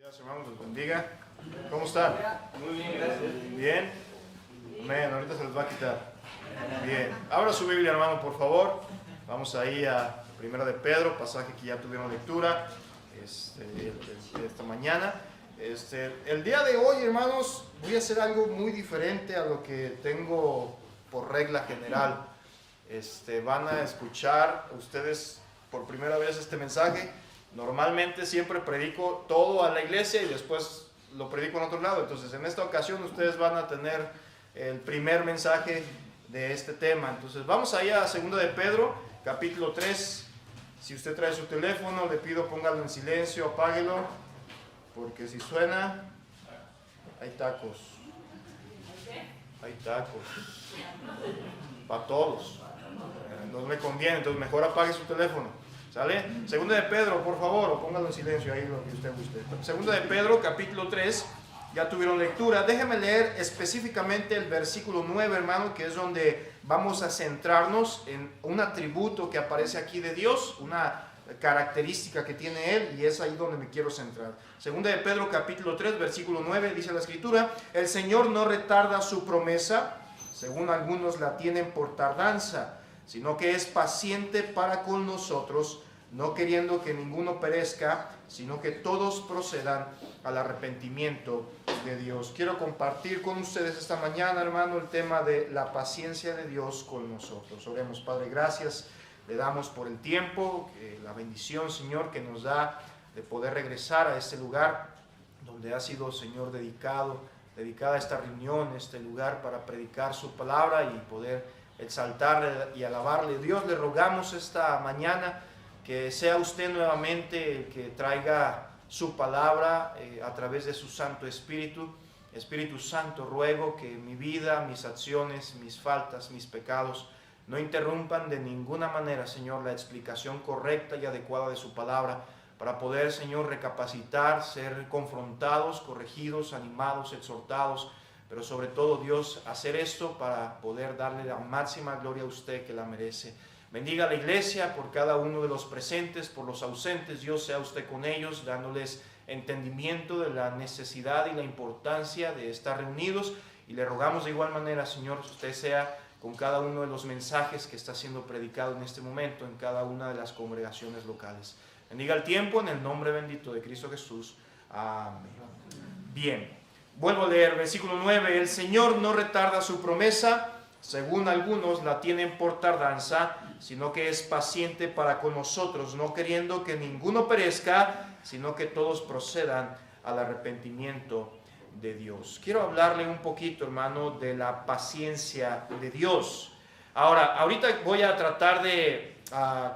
Dios, hermanos, los bendiga. ¿Cómo están? Muy bien, gracias. ¿Bien? Amén, ahorita se les va a quitar. Bien. Abra su Biblia, hermano, por favor. Vamos ahí a 1 de Pedro, pasaje que ya tuvieron lectura esta mañana. El día de hoy, hermanos, voy a hacer algo muy diferente a lo que tengo por regla general. Van a escuchar ustedes por primera vez este mensaje. Normalmente siempre predico todo a la iglesia y después lo predico en otro lado. Entonces, en esta ocasión ustedes van a tener el primer mensaje de este tema. Entonces, vamos allá a 2 de Pedro, capítulo 3. Si usted trae su teléfono, le pido póngalo en silencio, apáguelo, porque si suena, hay tacos. Hay tacos. Para todos. No me conviene, entonces mejor apague su teléfono. ¿Sale? 2 de Pedro, por favor, o póngalo en silencio ahí lo que usted guste. 2 de Pedro, capítulo 3, ya tuvieron lectura. Déjeme leer específicamente el versículo 9, hermano, que es donde vamos a centrarnos en un atributo que aparece aquí de Dios, una característica que tiene Él, y es ahí donde me quiero centrar. 2 de Pedro, capítulo 3, versículo 9, dice la Escritura: el Señor no retarda su promesa, según algunos la tienen por tardanza, sino que es paciente para con nosotros, no queriendo que ninguno perezca, sino que todos procedan al arrepentimiento de Dios. Quiero compartir con ustedes esta mañana, hermano, el tema de la paciencia de Dios con nosotros. Oremos. Padre, gracias le damos por el tiempo, la bendición, Señor, que nos da de poder regresar a este lugar donde ha sido, Señor, dedicada esta reunión, este lugar para predicar su palabra y poder exaltarle y alabarle. Dios, le rogamos esta mañana que sea usted nuevamente el que traiga su palabra a través de su Santo Espíritu. Espíritu Santo, ruego que mi vida, mis acciones, mis faltas, mis pecados no interrumpan de ninguna manera, Señor, la explicación correcta y adecuada de su palabra, para poder, Señor, recapacitar, ser confrontados, corregidos, animados, exhortados, pero sobre todo, Dios, hacer esto para poder darle la máxima gloria a usted que la merece. Bendiga a la iglesia por cada uno de los presentes, por los ausentes. Dios, sea usted con ellos, dándoles entendimiento de la necesidad y la importancia de estar reunidos. Y le rogamos de igual manera, Señor, que usted sea con cada uno de los mensajes que está siendo predicado en este momento en cada una de las congregaciones locales. Bendiga el tiempo en el nombre bendito de Cristo Jesús. Amén. Bien. Vuelvo a leer, versículo 9, el Señor no retarda su promesa, según algunos la tienen por tardanza, sino que es paciente para con nosotros, no queriendo que ninguno perezca, sino que todos procedan al arrepentimiento de Dios. Quiero hablarle un poquito, hermano, de la paciencia de Dios. Ahorita voy a tratar de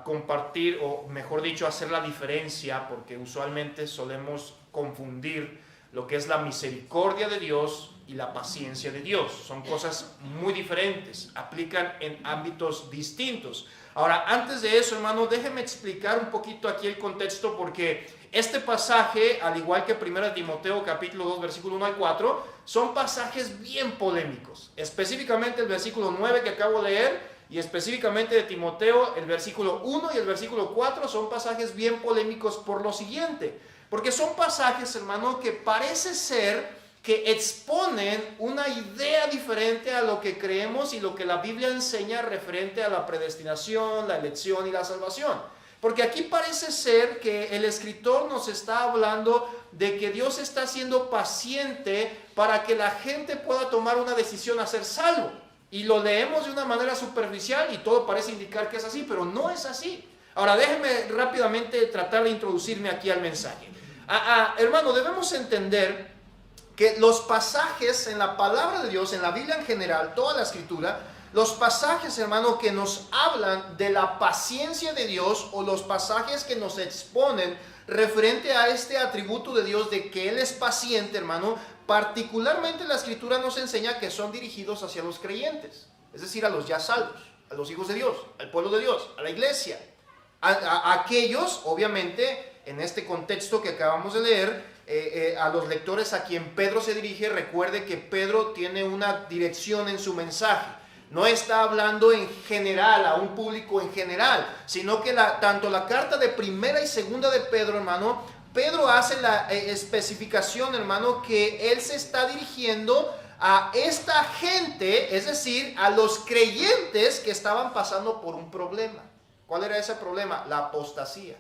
compartir, o mejor dicho, hacer la diferencia, porque usualmente solemos confundir lo que es la misericordia de Dios y la paciencia de Dios. Son cosas muy diferentes, aplican en ámbitos distintos. Ahora, antes de eso, hermano, déjeme explicar un poquito aquí el contexto, porque este pasaje, al igual que 1 Timoteo capítulo 2, versículo 1 al 4, son pasajes bien polémicos. Específicamente el versículo 9 que acabo de leer, y específicamente de Timoteo, el versículo 1 y el versículo 4, son pasajes bien polémicos por lo siguiente. Porque son pasajes, hermano, que parece ser que exponen una idea diferente a lo que creemos y lo que la Biblia enseña referente a la predestinación, la elección y la salvación. Porque aquí parece ser que el escritor nos está hablando de que Dios está siendo paciente para que la gente pueda tomar una decisión a ser salvo. Y lo leemos de una manera superficial y todo parece indicar que es así, pero no es así. Ahora, déjenme rápidamente tratar de introducirme aquí al mensaje. Hermano, debemos entender que los pasajes en la palabra de Dios, en la Biblia en general, toda la escritura, los pasajes, hermano, que nos hablan de la paciencia de Dios, o los pasajes que nos exponen referente a este atributo de Dios de que Él es paciente, hermano, particularmente la escritura nos enseña que son dirigidos hacia los creyentes, es decir, a los ya salvos, a los hijos de Dios, al pueblo de Dios, a la iglesia, a aquellos, obviamente, en este contexto que acabamos de leer, a los lectores a quien Pedro se dirige. Recuerde que Pedro tiene una dirección en su mensaje. No está hablando en general, a un público en general, sino que tanto la carta de primera y segunda de Pedro, hermano, Pedro hace la especificación, hermano, que él se está dirigiendo a esta gente, es decir, a los creyentes que estaban pasando por un problema. ¿Cuál era ese problema? La apostasía.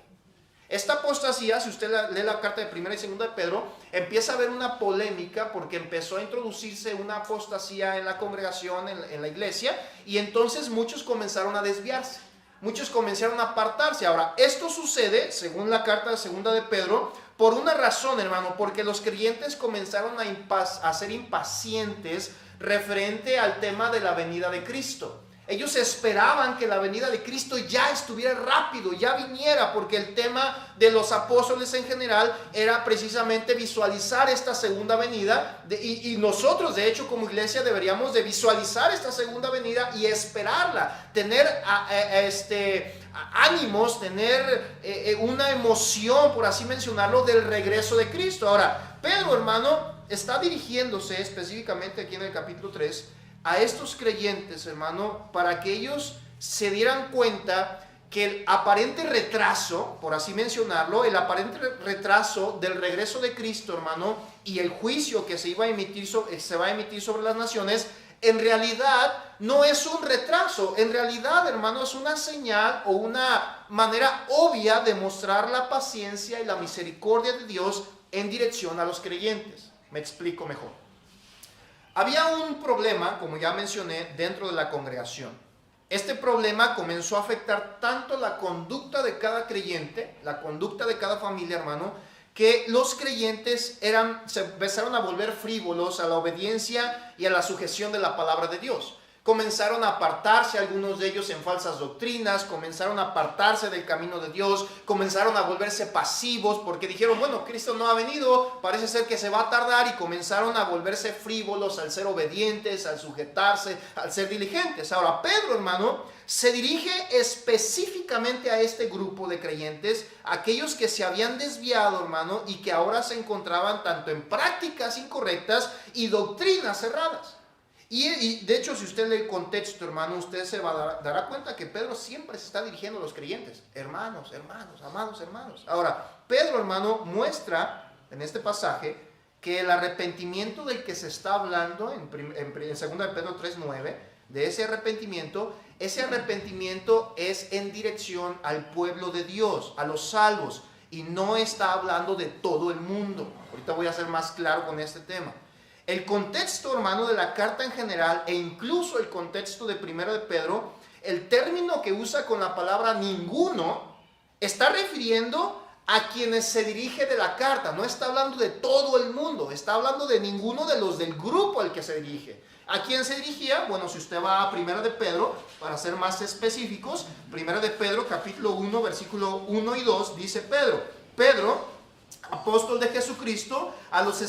Esta apostasía, si usted lee la carta de 1 y 2 de Pedro, empieza a haber una polémica porque empezó a introducirse una apostasía en la congregación, en la iglesia, y entonces muchos comenzaron a desviarse, muchos comenzaron a apartarse. Ahora, esto sucede, según la carta de 2 de Pedro, por una razón, hermano, porque los creyentes comenzaron a ser impacientes referente al tema de la venida de Cristo. Ellos esperaban que la venida de Cristo ya estuviera rápido, ya viniera, porque el tema de los apóstoles en general era precisamente visualizar esta segunda venida, y nosotros de hecho como iglesia deberíamos de visualizar esta segunda venida y esperarla, tener ánimos, tener una emoción, por así mencionarlo, del regreso de Cristo. Ahora, Pedro, hermano, está dirigiéndose específicamente aquí en el capítulo 3 a estos creyentes, hermano, para que ellos se dieran cuenta que el aparente retraso, por así mencionarlo, el aparente retraso del regreso de Cristo, hermano, y el juicio que se va a emitir sobre las naciones, en realidad no es un retraso. En realidad, hermano, es una señal o una manera obvia de mostrar la paciencia y la misericordia de Dios en dirección a los creyentes. Me explico mejor. Había un problema, como ya mencioné, dentro de la congregación. Este problema comenzó a afectar tanto la conducta de cada creyente, la conducta de cada familia, hermano, que los creyentes se empezaron a volver frívolos a la obediencia y a la sujeción de la palabra de Dios. Comenzaron a apartarse algunos de ellos en falsas doctrinas, comenzaron a apartarse del camino de Dios, comenzaron a volverse pasivos porque dijeron, bueno, Cristo no ha venido, parece ser que se va a tardar, y comenzaron a volverse frívolos al ser obedientes, al sujetarse, al ser diligentes. Ahora, Pedro, hermano, se dirige específicamente a este grupo de creyentes, aquellos que se habían desviado, hermano, y que ahora se encontraban tanto en prácticas incorrectas y doctrinas erradas. Y de hecho, si usted lee el contexto, hermano, usted se dará cuenta que Pedro siempre se está dirigiendo a los creyentes. Hermanos, amados hermanos. Ahora, Pedro, hermano, muestra en este pasaje que el arrepentimiento del que se está hablando en 2 de Pedro 3:9, de ese arrepentimiento es en dirección al pueblo de Dios, a los salvos, y no está hablando de todo el mundo. Ahorita voy a ser más claro con este tema. El contexto, hermano, de la carta en general, e incluso el contexto de 1 de Pedro, el término que usa con la palabra ninguno, está refiriendo a quienes se dirige de la carta. No está hablando de todo el mundo, está hablando de ninguno de los del grupo al que se dirige. ¿A quién se dirigía? Bueno, si usted va a 1 de Pedro, para ser más específicos, 1 de Pedro, capítulo 1, versículo 1 y 2, dice Pedro, apóstol de Jesucristo, a los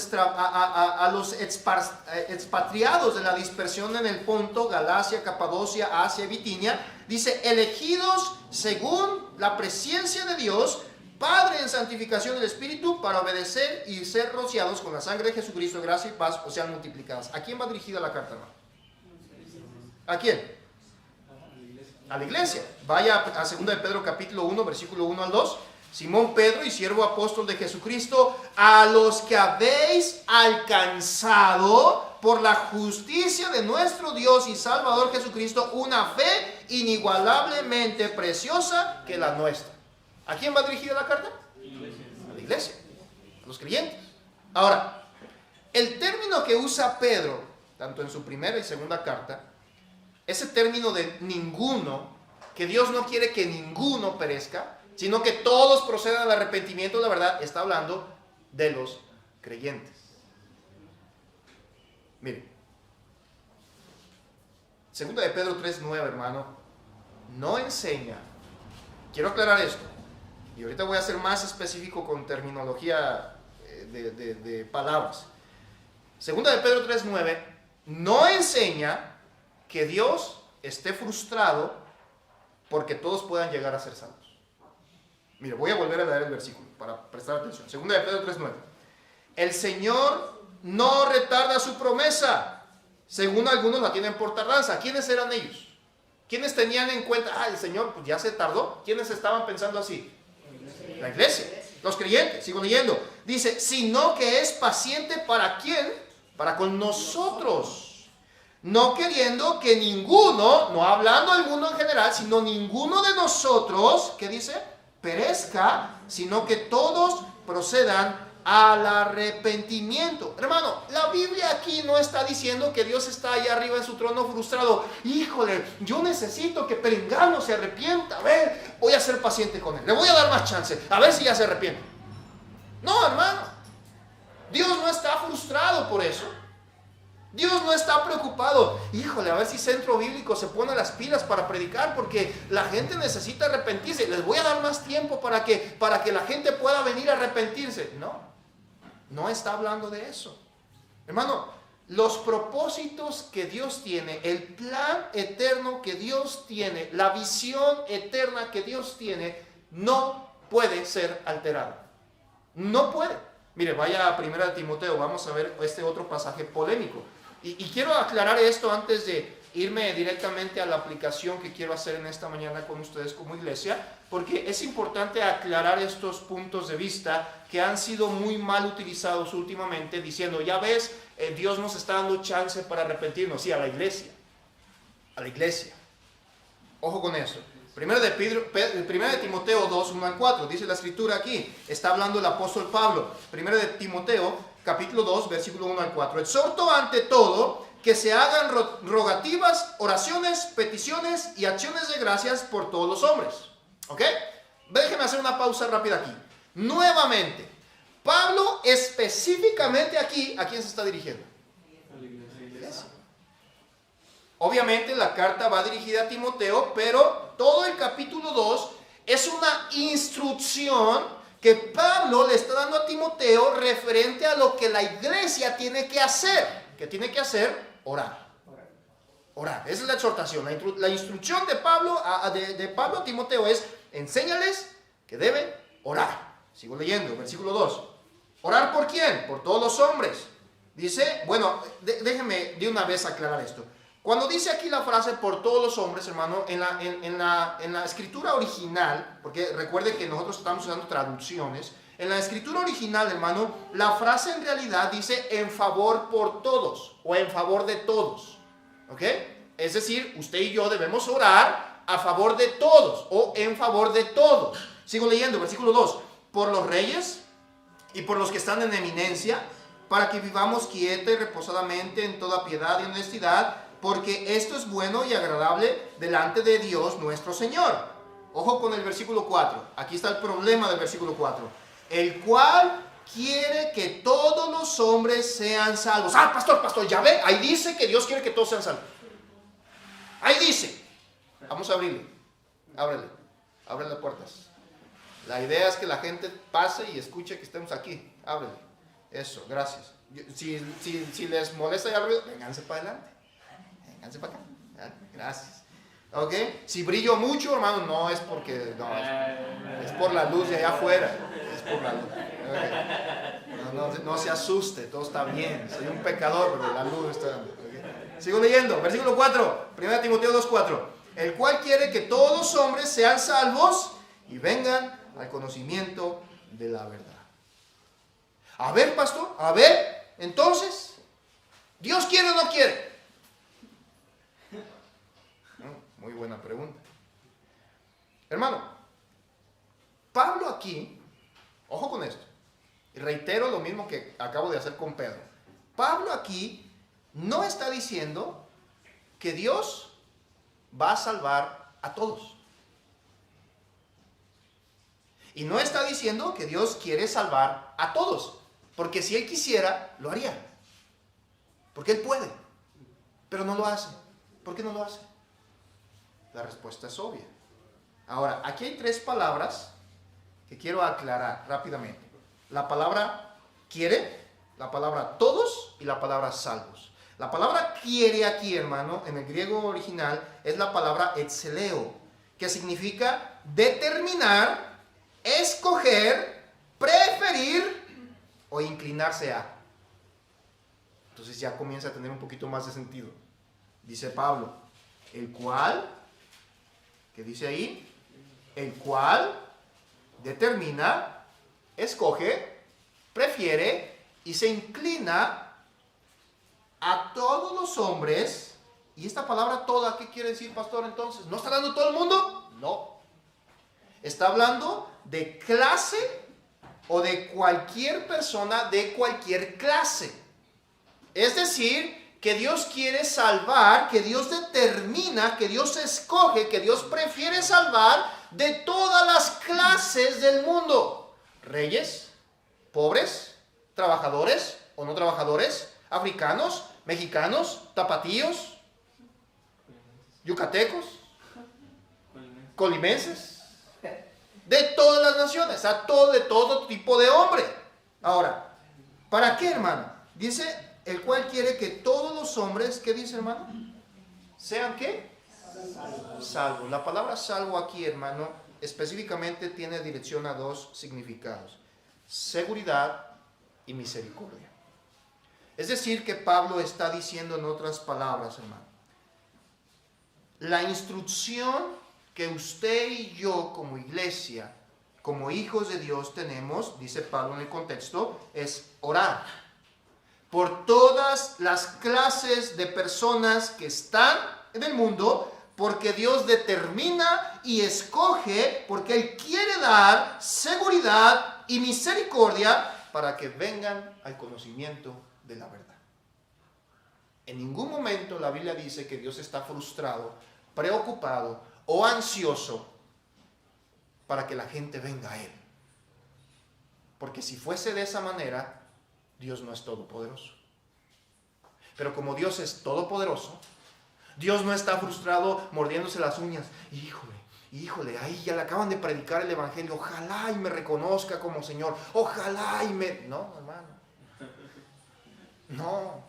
expatriados de la dispersión en el Ponto, Galacia, Capadocia, Asia y Bitinia, dice, elegidos según la presencia de Dios, Padre en santificación del Espíritu, para obedecer y ser rociados con la sangre de Jesucristo, gracia y paz os sean multiplicadas. ¿A quién va dirigida la carta, hermano? ¿A quién? A la iglesia. Vaya a 2 de Pedro capítulo 1, versículo 1 al 2. Simón Pedro y siervo apóstol de Jesucristo, a los que habéis alcanzado por la justicia de nuestro Dios y Salvador Jesucristo una fe inigualablemente preciosa que la nuestra. ¿A quién va dirigida la carta? A la iglesia, a los creyentes. Ahora, el término que usa Pedro, tanto en su primera y segunda carta, ese término de ninguno, que Dios no quiere que ninguno perezca, sino que todos procedan al arrepentimiento, la verdad, está hablando de los creyentes. Miren, 2 de Pedro 3:9, hermano, no enseña, quiero aclarar esto, y ahorita voy a ser más específico con terminología de palabras. 2 de Pedro 3:9 no enseña que Dios esté frustrado porque todos puedan llegar a ser salvos. Mire, voy a volver a leer el versículo para prestar atención. 2 de Pedro 3:9. El Señor no retarda su promesa, según algunos la tienen por tardanza. ¿Quiénes eran ellos? ¿Quiénes tenían en cuenta, el Señor pues ya se tardó? ¿Quiénes estaban pensando así? La iglesia. los creyentes. Sigo leyendo. Dice, sino que es paciente ¿para quién? Para con nosotros. No queriendo que ninguno, no hablando del mundo en general, sino ninguno de nosotros, ¿qué dice? Perezca, sino que todos procedan al arrepentimiento. Hermano, la Biblia aquí no está diciendo que Dios está allá arriba en su trono frustrado. Híjole, yo necesito que Perengano se arrepienta. A ver, voy a ser paciente con él. Le voy a dar más chance. A ver si ya se arrepiente. No, hermano. Dios no está frustrado por eso. Dios no está preocupado. Híjole, a ver si Centro Bíblico se pone las pilas para predicar, porque la gente necesita arrepentirse. Les voy a dar más tiempo para que la gente pueda venir a arrepentirse. No está hablando de eso. Hermano, los propósitos que Dios tiene, el plan eterno que Dios tiene, la visión eterna que Dios tiene, no puede ser alterado. No puede. Mire, vaya a 1 Timoteo, vamos a ver este otro pasaje polémico. Y quiero aclarar esto antes de irme directamente a la aplicación que quiero hacer en esta mañana con ustedes como iglesia, porque es importante aclarar estos puntos de vista que han sido muy mal utilizados últimamente, diciendo, ya ves, Dios nos está dando chance para arrepentirnos. Sí, a la iglesia. A la iglesia. Ojo con eso. Primero de Timoteo 2, 1 al 4, dice la escritura aquí, está hablando el apóstol Pablo. Primero de Timoteo, capítulo 2, versículo 1 al 4. Exhorto ante todo que se hagan rogativas, oraciones, peticiones y acciones de gracias por todos los hombres. ¿Ok? Déjenme hacer una pausa rápida aquí. Nuevamente, Pablo específicamente aquí, ¿a quién se está dirigiendo? A la iglesia. Obviamente la carta va dirigida a Timoteo, pero todo el capítulo 2 es una instrucción que Pablo le está dando a Timoteo referente a lo que la iglesia tiene que hacer. ¿Qué tiene que hacer? Orar. Orar. Esa es la exhortación. La instrucción de Pablo a Timoteo es: enséñales que deben orar. Sigo leyendo, versículo 2. ¿Orar por quién? Por todos los hombres. Dice, bueno, déjenme de una vez aclarar esto. Cuando dice aquí la frase por todos los hombres, hermano, en la escritura original, porque recuerde que nosotros estamos usando traducciones, en la escritura original, hermano, la frase en realidad dice en favor por todos o en favor de todos. ¿Ok? Es decir, usted y yo debemos orar a favor de todos o en favor de todos. Sigo leyendo, versículo 2. Por los reyes y por los que están en eminencia, para que vivamos quieta y reposadamente en toda piedad y honestidad, porque esto es bueno y agradable delante de Dios nuestro Señor. Ojo con el versículo 4. Aquí está el problema del versículo 4. El cual quiere que todos los hombres sean salvos. Ah, pastor, ya ve, ahí dice que Dios quiere que todos sean salvos. Ahí dice. Vamos a abrirle. Ábrele las puertas. La idea es que la gente pase y escuche que estemos aquí. Ábrele. Eso, gracias. Si les molesta ya el ruido, vénganse para adelante. Vénganse para acá. Gracias. ¿Ok? Si brillo mucho, hermano, no es porque... No, es por la luz de allá afuera. Es por la luz. Okay. No se asuste, todo está bien. Soy un pecador, pero la luz está... Okay. Sigo leyendo. Versículo 4. 1 Timoteo 2:4. El cual quiere que todos los hombres sean salvos y vengan al conocimiento de la verdad. A ver, pastor, a ver, entonces, ¿Dios quiere o no quiere? Muy buena pregunta. Hermano, Pablo aquí, ojo con esto, y reitero lo mismo que acabo de hacer con Pedro. Pablo aquí no está diciendo que Dios va a salvar a todos. Y no está diciendo que Dios quiere salvar a todos. Porque si Él quisiera, lo haría. Porque Él puede. Pero no lo hace. ¿Por qué no lo hace? La respuesta es obvia. Ahora, aquí hay 3 palabras que quiero aclarar rápidamente. La palabra quiere, la palabra todos y la palabra salvos. La palabra quiere aquí, hermano, en el griego original, es la palabra exceleo, que significa determinar, escoger, preferir o inclinarse a. Entonces ya comienza a tener un poquito más de sentido. Dice Pablo, el cual, ¿qué dice ahí? El cual determina, escoge, prefiere y se inclina a todos los hombres. Y esta palabra toda, ¿qué quiere decir, pastor, entonces? ¿No está hablando todo el mundo? No. Está hablando de clase o de cualquier persona de cualquier clase. Es decir, que Dios quiere salvar, que Dios determina, que Dios escoge, que Dios prefiere salvar de todas las clases del mundo. Reyes, pobres, trabajadores o no trabajadores, africanos, mexicanos, tapatíos, yucatecos, colimenses, de todas las naciones, de todo tipo de hombre. Ahora, ¿para qué, hermano? Dice, el cual quiere que todos los hombres, ¿qué dice, hermano? ¿Sean qué? Salvos. La palabra salvo aquí, hermano, específicamente tiene dirección a dos significados: seguridad y misericordia. Es decir, que Pablo está diciendo en otras palabras, hermano, la instrucción que usted y yo como iglesia, como hijos de Dios tenemos, dice Pablo en el contexto, es orar por todas las clases de personas que están en el mundo, porque Dios determina y escoge, porque Él quiere dar seguridad y misericordia para que vengan al conocimiento de la verdad. En ningún momento la Biblia dice que Dios está frustrado, preocupado o ansioso para que la gente venga a Él. Porque si fuese de esa manera, Dios no es todopoderoso. Pero como Dios es todopoderoso, Dios no está frustrado mordiéndose las uñas. Híjole, ahí ya le acaban de predicar el evangelio. Ojalá y me reconozca como Señor. Ojalá y me... No, hermano. No.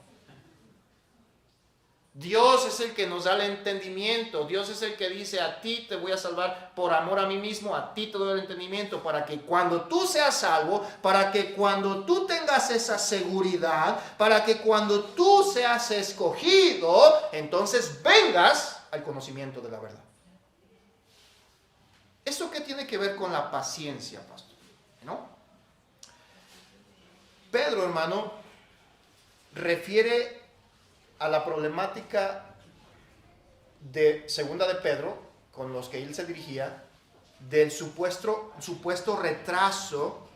Dios es el que nos da el entendimiento. Dios es el que dice: a ti te voy a salvar por amor a mí mismo, a ti te doy el entendimiento, para que cuando tú seas salvo, para que cuando tú tengas esa seguridad, para que cuando tú seas escogido, entonces vengas al conocimiento de la verdad. ¿Eso qué tiene que ver con la paciencia, pastor? ¿No? Pedro, hermano, refiere a la problemática de segunda de Pedro, con los que él se dirigía, del supuesto retraso,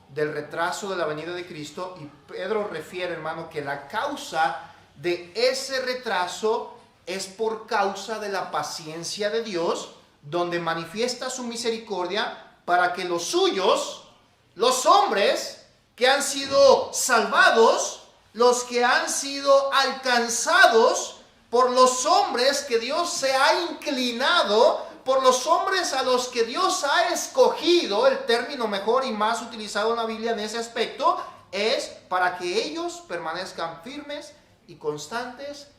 del retraso de la venida de Cristo. Y Pedro refiere, hermano, que la causa de ese retraso es por causa de la paciencia de Dios, donde manifiesta su misericordia para que los suyos, los hombres que han sido salvados, los que han sido alcanzados por los hombres que Dios se ha inclinado, por los hombres a los que Dios ha escogido, el término mejor y más utilizado en la Biblia en ese aspecto, es para que ellos permanezcan firmes y constantes,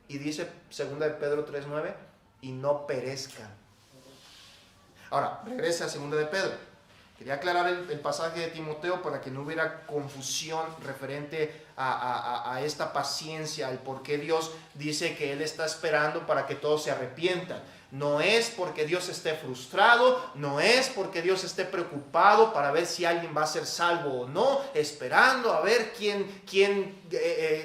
y dice 2 de Pedro 3:9, y no perezcan. Ahora, regrese a 2 de Pedro. Quería aclarar el pasaje de Timoteo para que no hubiera confusión referente a esta paciencia, al por qué Dios dice que Él está esperando para que todos se arrepientan. No es porque Dios esté frustrado, no es porque Dios esté preocupado para ver si alguien va a ser salvo o no, esperando a ver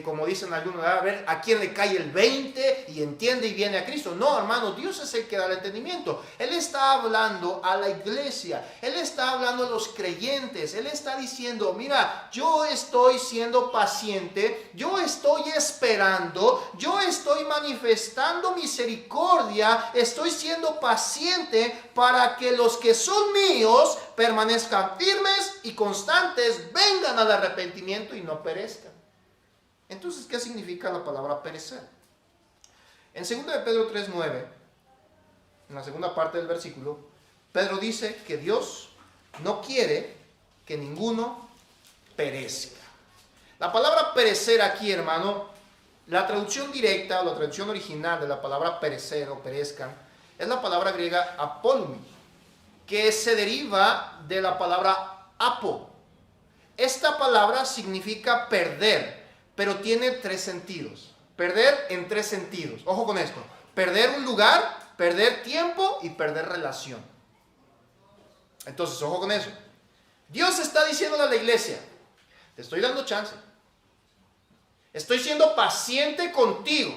como dicen algunos, a ver a quién le cae el 20 y entiende y viene a Cristo. No, hermano, Dios es el que da el entendimiento. Él está hablando a la iglesia, Él está hablando a los creyentes, Él está diciendo: mira, yo estoy siendo paciente, yo estoy esperando, yo estoy manifestando misericordia, estoy siendo paciente para que los que son míos permanezcan firmes y constantes, vengan al arrepentimiento y no perezcan. Entonces, ¿qué significa la palabra perecer? En 2 de Pedro 3:9, en la segunda parte del versículo, Pedro dice que Dios no quiere que ninguno perezca. La palabra perecer aquí, hermano, la traducción directa o la traducción original de la palabra perecer o perezcan es la palabra griega apolumi, que se deriva de la palabra apo. Esta palabra significa perder, pero tiene tres sentidos. Perder en tres sentidos. Ojo con esto: perder un lugar, perder tiempo y perder relación. Entonces, ojo con eso. Dios está diciendo diciéndole a la iglesia, te estoy dando chance. Estoy siendo paciente contigo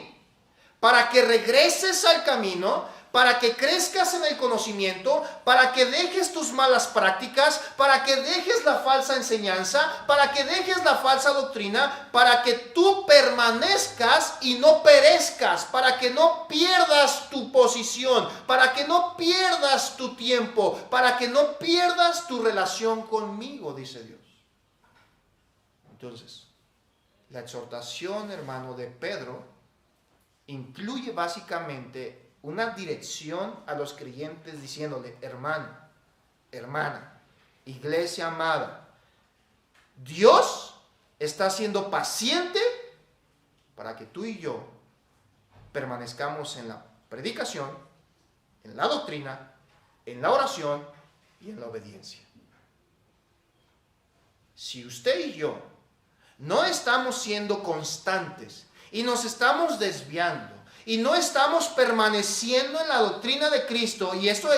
para que regreses al camino, para que crezcas en el conocimiento, para que dejes tus malas prácticas, para que dejes la falsa enseñanza, para que dejes la falsa doctrina, para que tú permanezcas y no perezcas, para que no pierdas tu posición, para que no pierdas tu tiempo, para que no pierdas tu relación conmigo, dice Dios. Entonces, la exhortación, hermano, de Pedro incluye básicamente una dirección a los creyentes diciéndole, hermano, hermana, iglesia amada, Dios está siendo paciente para que tú y yo permanezcamos en la predicación, en la doctrina, en la oración y en la obediencia. Si usted y yo no estamos siendo constantes y nos estamos desviando y no estamos permaneciendo en la doctrina de Cristo, y esto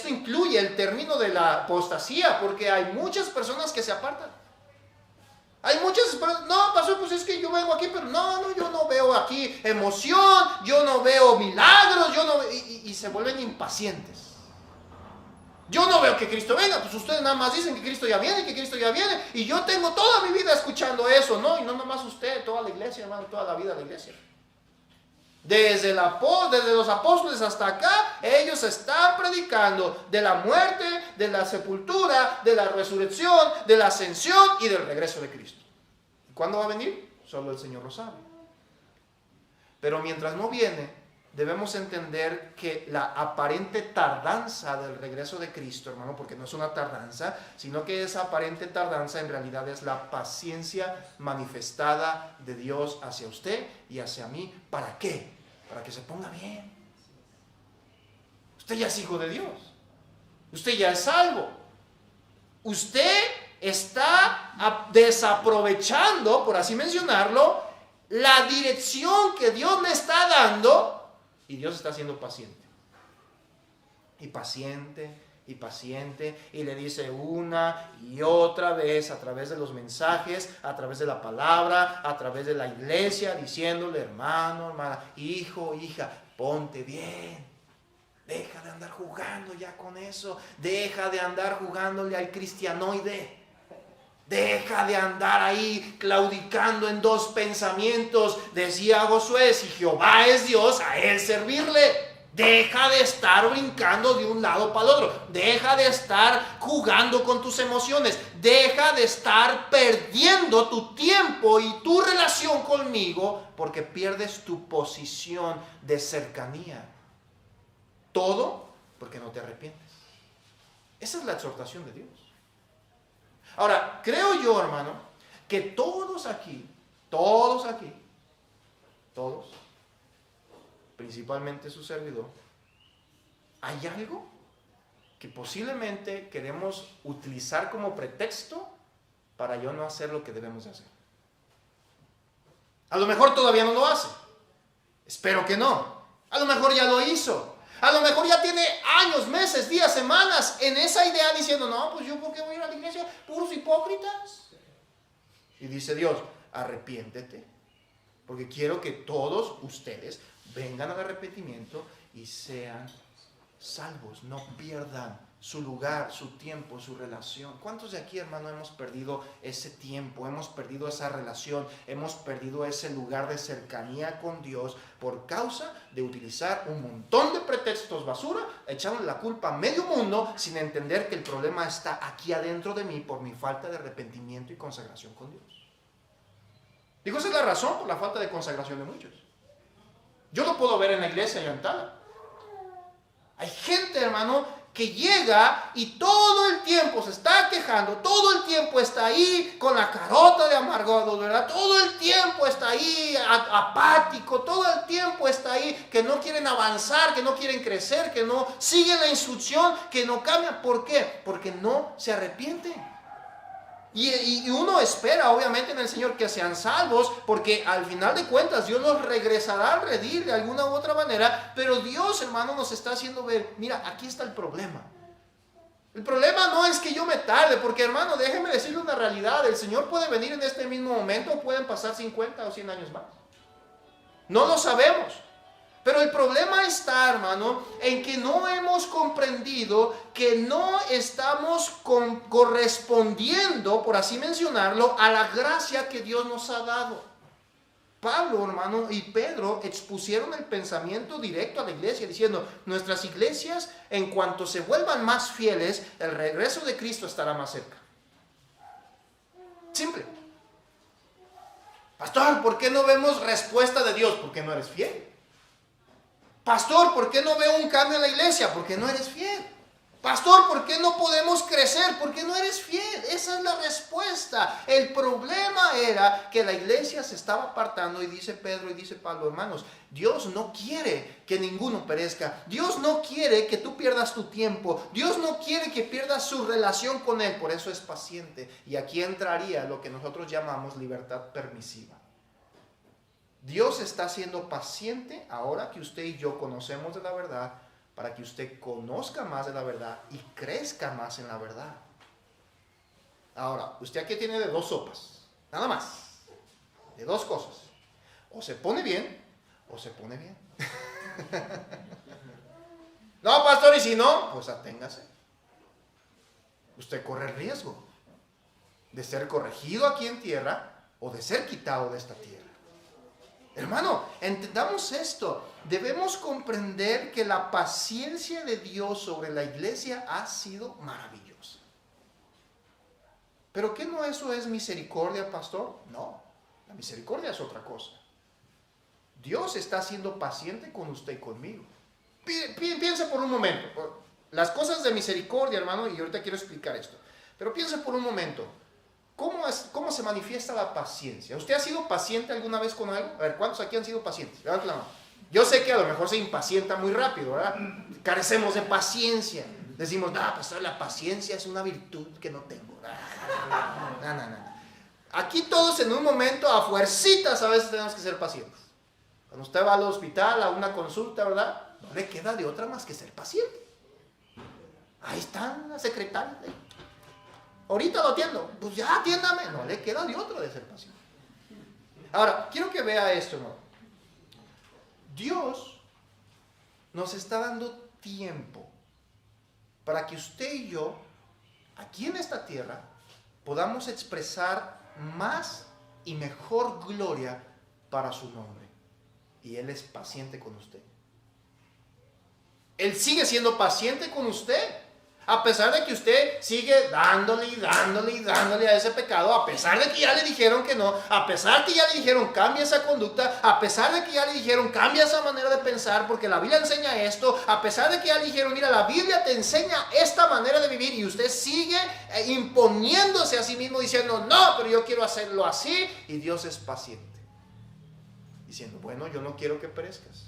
incluye el término de la apostasía, porque hay muchas personas que se apartan. Hay muchas personas, no, pastor, pues es que yo vengo aquí, pero no, yo no veo aquí emoción, yo no veo milagros, y se vuelven impacientes. Yo no veo que Cristo venga, pues ustedes nada más dicen que Cristo ya viene, y yo tengo toda mi vida escuchando eso, ¿no? Y no nomás usted, toda la iglesia, hermano, toda la vida la iglesia. Desde los apóstoles hasta acá, ellos están predicando de la muerte, de la sepultura, de la resurrección, de la ascensión y del regreso de Cristo. ¿Cuándo va a venir? Solo el Señor lo sabe. Pero mientras no viene, debemos entender que la aparente tardanza del regreso de Cristo, hermano, porque no es una tardanza, sino que esa aparente tardanza en realidad es la paciencia manifestada de Dios hacia usted y hacia mí. ¿Para qué? Para que se ponga bien. Usted ya es hijo de Dios. Usted ya es salvo. Usted está desaprovechando, por así mencionarlo, la dirección que Dios le está dando. Y Dios está siendo paciente. Y paciente, y paciente. Y le dice una y otra vez a través de los mensajes, a través de la palabra, a través de la iglesia, diciéndole, hermano, hermana, hijo, hija, ponte bien. Deja de andar jugando ya con eso. Deja de andar jugándole al cristianoide. Deja de andar ahí claudicando en dos pensamientos. Decía Josué, si Jehová es Dios, a él servirle. Deja de estar brincando de un lado para el otro. Deja de estar jugando con tus emociones. Deja de estar perdiendo tu tiempo y tu relación conmigo porque pierdes tu posición de cercanía. Todo porque no te arrepientes. Esa es la exhortación de Dios. Ahora, creo yo, hermano, que todos aquí, principalmente su servidor, hay algo que posiblemente queremos utilizar como pretexto para yo no hacer lo que debemos de hacer. A lo mejor todavía no lo hace. Espero que no. A lo mejor ya lo hizo. A lo mejor ya tiene años, meses, días, semanas en esa idea diciendo, no, pues yo ¿por qué voy a ir a la iglesia? Puros hipócritas. Y dice Dios, arrepiéntete, porque quiero que todos ustedes vengan al arrepentimiento y sean salvos, no pierdan su lugar, su tiempo, su relación. ¿Cuántos de aquí, hermano, hemos perdido ese tiempo, hemos perdido esa relación, hemos perdido ese lugar de cercanía con Dios por causa de utilizar un montón de pretextos basura, echándole la culpa a medio mundo sin entender que el problema está aquí adentro de mí por mi falta de arrepentimiento y consagración con Dios? Digo, esa es la razón por la falta de consagración de muchos. Yo lo puedo ver en la iglesia de Yantala. Hay gente, hermano, que llega y todo el tiempo se está quejando, todo el tiempo está ahí con la carota de amargado, ¿verdad? Todo el tiempo está ahí apático, todo el tiempo está ahí que no quieren avanzar, que no quieren crecer, que no siguen la instrucción, que no cambian. ¿Por qué? Porque no se arrepienten. Y uno espera, obviamente, en el Señor que sean salvos, porque al final de cuentas Dios los regresará al redil de alguna u otra manera, pero Dios, hermano, nos está haciendo ver, mira, aquí está el problema. El problema no es que yo me tarde, porque hermano, déjeme decirle una realidad. El Señor puede venir en este mismo momento o pueden pasar 50 o 100 años más. No lo sabemos. Pero el problema está, hermano, en que no hemos comprendido que no estamos correspondiendo, por así mencionarlo, a la gracia que Dios nos ha dado. Pablo, hermano, y Pedro expusieron el pensamiento directo a la iglesia, diciendo, nuestras iglesias, en cuanto se vuelvan más fieles, el regreso de Cristo estará más cerca. Simple. Pastor, ¿por qué no vemos respuesta de Dios? Porque no eres fiel. Pastor, ¿por qué no veo un cambio en la iglesia? Porque no eres fiel. Pastor, ¿por qué no podemos crecer? Porque no eres fiel. Esa es la respuesta. El problema era que la iglesia se estaba apartando, y dice Pedro y dice Pablo, hermanos, Dios no quiere que ninguno perezca. Dios no quiere que tú pierdas tu tiempo. Dios no quiere que pierdas su relación con Él. Por eso es paciente. Y aquí entraría lo que nosotros llamamos libertad permisiva. Dios está siendo paciente ahora que usted y yo conocemos de la verdad, para que usted conozca más de la verdad y crezca más en la verdad. Ahora, usted aquí tiene de dos sopas, nada más, de dos cosas. O se pone bien, o se pone bien. No, pastor, y si no, pues aténgase. Usted corre el riesgo de ser corregido aquí en tierra o de ser quitado de esta tierra. Hermano, entendamos esto. Debemos comprender que la paciencia de Dios sobre la iglesia ha sido maravillosa. ¿Pero qué no eso es misericordia, pastor? No, la misericordia es otra cosa. Dios está siendo paciente con usted y conmigo. Piensa por un momento. Las cosas de misericordia, hermano, y ahorita quiero explicar esto. Pero piensa por un momento. ¿Cómo se manifiesta la paciencia? ¿Usted ha sido paciente alguna vez con algo? A ver, ¿cuántos aquí han sido pacientes? Levanten la mano. Yo sé que a lo mejor se impacienta muy rápido, ¿verdad? Carecemos de paciencia. Decimos, no, pastor, la paciencia es una virtud que no tengo. No. Aquí todos en un momento, a fuercitas, a veces tenemos que ser pacientes. Cuando usted va al hospital a una consulta, ¿verdad? No le queda de otra más que ser paciente. Ahí está la secretaria. Ahorita lo atiendo. Pues ya atiéndame. No le queda de otro de ser paciente. Ahora, quiero que vea esto, ¿no? Dios nos está dando tiempo para que usted y yo, aquí en esta tierra, podamos expresar más y mejor gloria para su nombre. Y Él es paciente con usted. Él sigue siendo paciente con usted. A pesar de que usted sigue dándole a ese pecado, a pesar de que ya le dijeron que no, a pesar de que ya le dijeron cambia esa conducta, a pesar de que ya le dijeron cambia esa manera de pensar porque la Biblia enseña esto, a pesar de que ya le dijeron mira, la Biblia te enseña esta manera de vivir, y usted sigue imponiéndose a sí mismo diciendo no, pero yo quiero hacerlo así, y Dios es paciente diciendo bueno, yo no quiero que perezcas,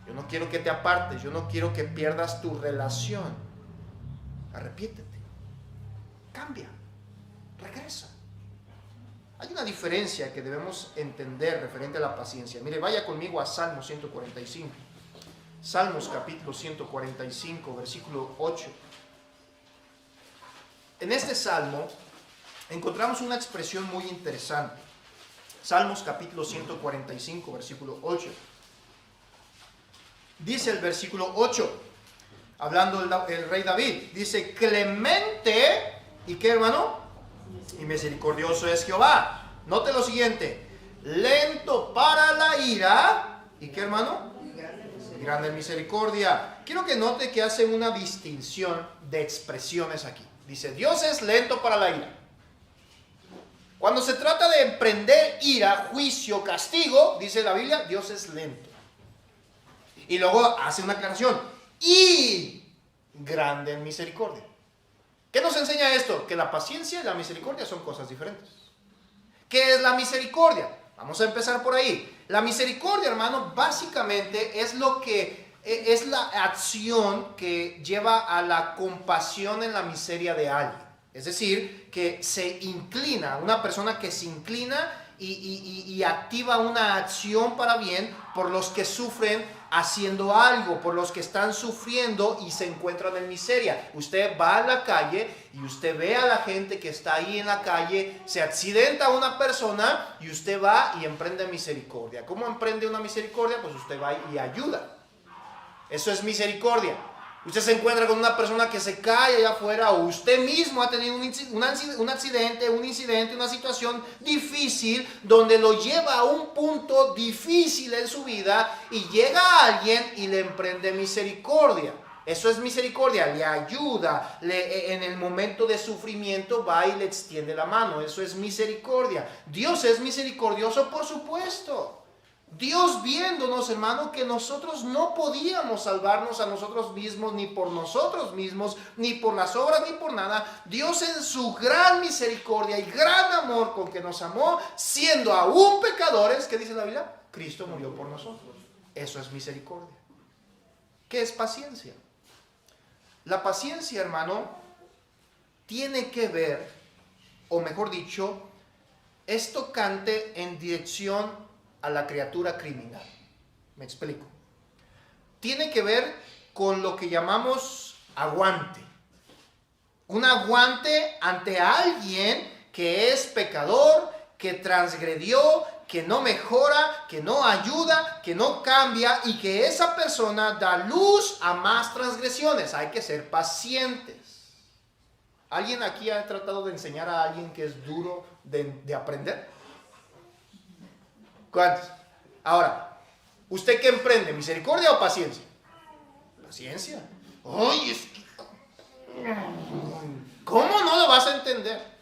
yo no quiero que te apartes, yo no quiero que pierdas tu relación. Arrepiéntete, cambia, regresa. Hay una diferencia que debemos entender referente a la paciencia. Mire, vaya conmigo a Salmos 145. Salmos capítulo 145, versículo 8. En este salmo encontramos una expresión muy interesante. Salmos capítulo 145, versículo 8. Dice el versículo 8. Hablando el rey David, dice clemente, ¿y qué, hermano? Y misericordioso es Jehová. Note lo siguiente, lento para la ira, ¿y qué, hermano? Grande en misericordia. Quiero que note que hace una distinción de expresiones aquí. Dice, Dios es lento para la ira. Cuando se trata de emprender ira, juicio, castigo, dice la Biblia, Dios es lento. Y luego hace una aclaración. Y grande en misericordia. ¿Qué nos enseña esto? Que la paciencia y la misericordia son cosas diferentes. ¿Qué es la misericordia? Vamos a empezar por ahí. La misericordia, hermano, básicamente es es la acción que lleva a la compasión en la miseria de alguien. Es decir, que se inclina, una persona que se inclina y activa una acción para bien por los que sufren haciendo algo por los que están sufriendo y se encuentran en miseria. Usted va a la calle y usted ve a la gente que está ahí en la calle, se accidenta una persona y usted va y emprende misericordia. ¿Cómo emprende una misericordia? Pues usted va y ayuda. Eso es misericordia. Usted se encuentra con una persona que se cae allá afuera, o usted mismo ha tenido un accidente, un incidente, una situación difícil donde lo lleva a un punto difícil en su vida y llega alguien y le emprende misericordia. Eso es misericordia, le ayuda, en el momento de sufrimiento va y le extiende la mano. Eso es misericordia. Dios es misericordioso, por supuesto. Dios viéndonos, hermano, que nosotros no podíamos salvarnos a nosotros mismos, ni por nosotros mismos, ni por las obras, ni por nada. Dios en su gran misericordia y gran amor con que nos amó, siendo aún pecadores, ¿qué dice la Biblia? Cristo murió por nosotros. Eso es misericordia. ¿Qué es paciencia? La paciencia, hermano, tiene que ver, o mejor dicho, es tocante en dirección a la criatura criminal. Me explico. Tiene que ver con lo que llamamos aguante. Un aguante ante alguien que es pecador, que transgredió, que no mejora, que no ayuda, que no cambia, y que esa persona da luz a más transgresiones. Hay que ser pacientes. ¿Alguien aquí ha tratado de enseñar a alguien que es duro de aprender? ¿Cuántos? Ahora, ¿usted qué emprende? ¿Misericordia o paciencia? Paciencia. Ay, es que... ¿Cómo no lo vas a entender?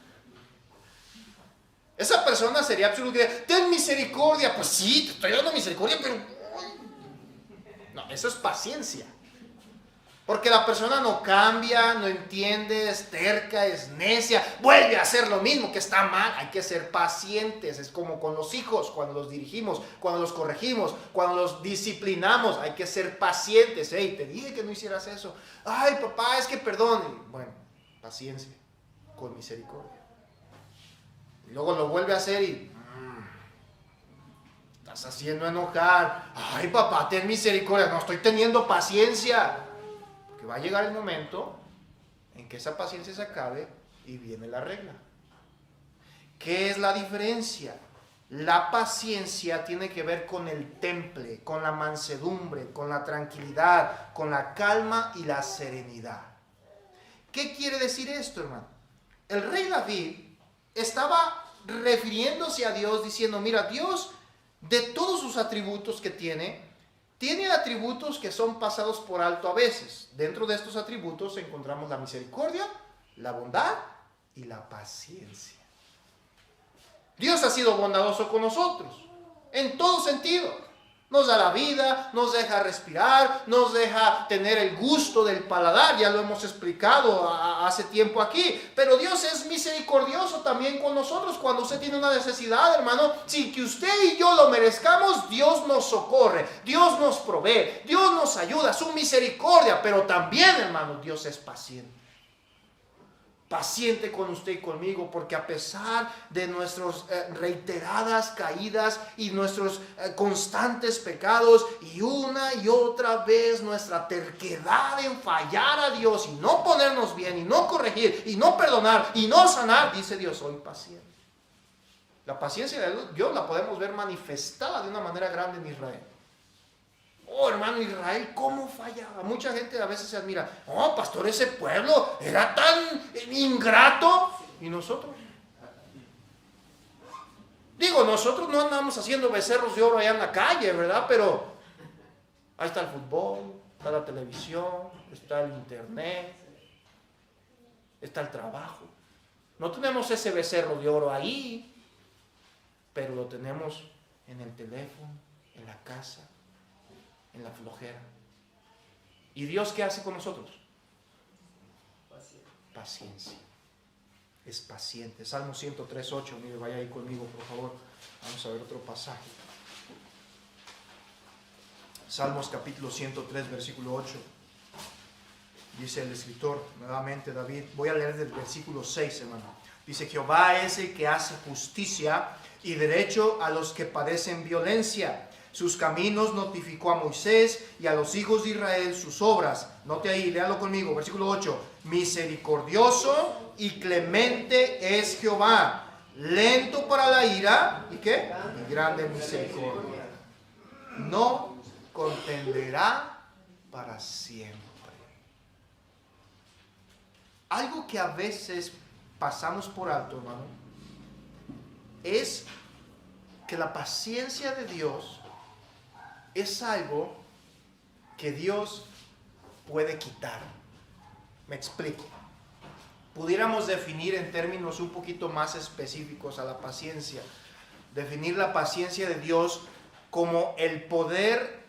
Esa persona sería absolutamente... Ten misericordia. Pues sí, te estoy dando misericordia, pero... No, eso es paciencia. Porque la persona no cambia, no entiende, es terca, es necia, vuelve a hacer lo mismo, que está mal. Hay que ser pacientes. Es como con los hijos, cuando los dirigimos, cuando los corregimos, cuando los disciplinamos. Hay que ser pacientes. Hey, te dije que no hicieras eso. Ay, papá, es que perdón. Bueno, paciencia, con misericordia. Y luego lo vuelve a hacer y... estás haciendo enojar. Ay, papá, ten misericordia. No, estoy teniendo paciencia. Que va a llegar el momento en que esa paciencia se acabe y viene la regla. ¿Qué es la diferencia? La paciencia tiene que ver con el temple, con la mansedumbre, con la tranquilidad, con la calma y la serenidad. ¿Qué quiere decir esto, hermano? El rey David estaba refiriéndose a Dios diciendo, mira, Dios, de todos sus atributos que tiene atributos que son pasados por alto a veces. Dentro de estos atributos encontramos la misericordia, la bondad y la paciencia. Dios ha sido bondadoso con nosotros, en todo sentido. Nos da la vida, nos deja respirar, nos deja tener el gusto del paladar, ya lo hemos explicado hace tiempo aquí. Pero Dios es misericordioso también con nosotros cuando usted tiene una necesidad, hermano. Sin que usted y yo lo merezcamos, Dios nos socorre, Dios nos provee, Dios nos ayuda, su misericordia. Pero también, hermano, Dios es paciente. Paciente con usted y conmigo, porque a pesar de nuestras reiteradas caídas y nuestros constantes pecados, y una y otra vez nuestra terquedad en fallar a Dios y no ponernos bien y no corregir y no perdonar y no sanar, dice Dios, soy paciente. La paciencia de Dios la podemos ver manifestada de una manera grande en Israel. Oh, hermano, Israel, ¿cómo fallaba? Mucha gente a veces se admira. Oh, pastor, ese pueblo era tan ingrato. ¿Y nosotros? Digo, nosotros no andamos haciendo becerros de oro allá en la calle, ¿verdad? Pero ahí está el fútbol, está la televisión, está el internet, está el trabajo. No tenemos ese becerro de oro ahí, pero lo tenemos en el teléfono, en la casa, en la flojera. ¿Y Dios qué hace con nosotros? Paciencia. Es paciente. Salmo 103:8. Mire, vaya ahí conmigo, por favor. Vamos a ver otro pasaje. Salmos capítulo 103, versículo 8. Dice el escritor, nuevamente David. Voy a leer del versículo 6, hermano. Dice, Jehová es el que hace justicia y derecho a los que padecen violencia. sus caminos notificó a Moisés y a los hijos de Israel sus obras. Note ahí, léalo conmigo, versículo 8. Misericordioso y clemente es Jehová, lento para la ira, ¿y qué? Y grande misericordia. No contenderá para siempre. Algo que a veces pasamos por alto, hermano, es que la paciencia de Dios es algo que Dios puede quitar. Me explico. Pudiéramos definir en términos un poquito más específicos a la paciencia. Definir la paciencia de Dios como el poder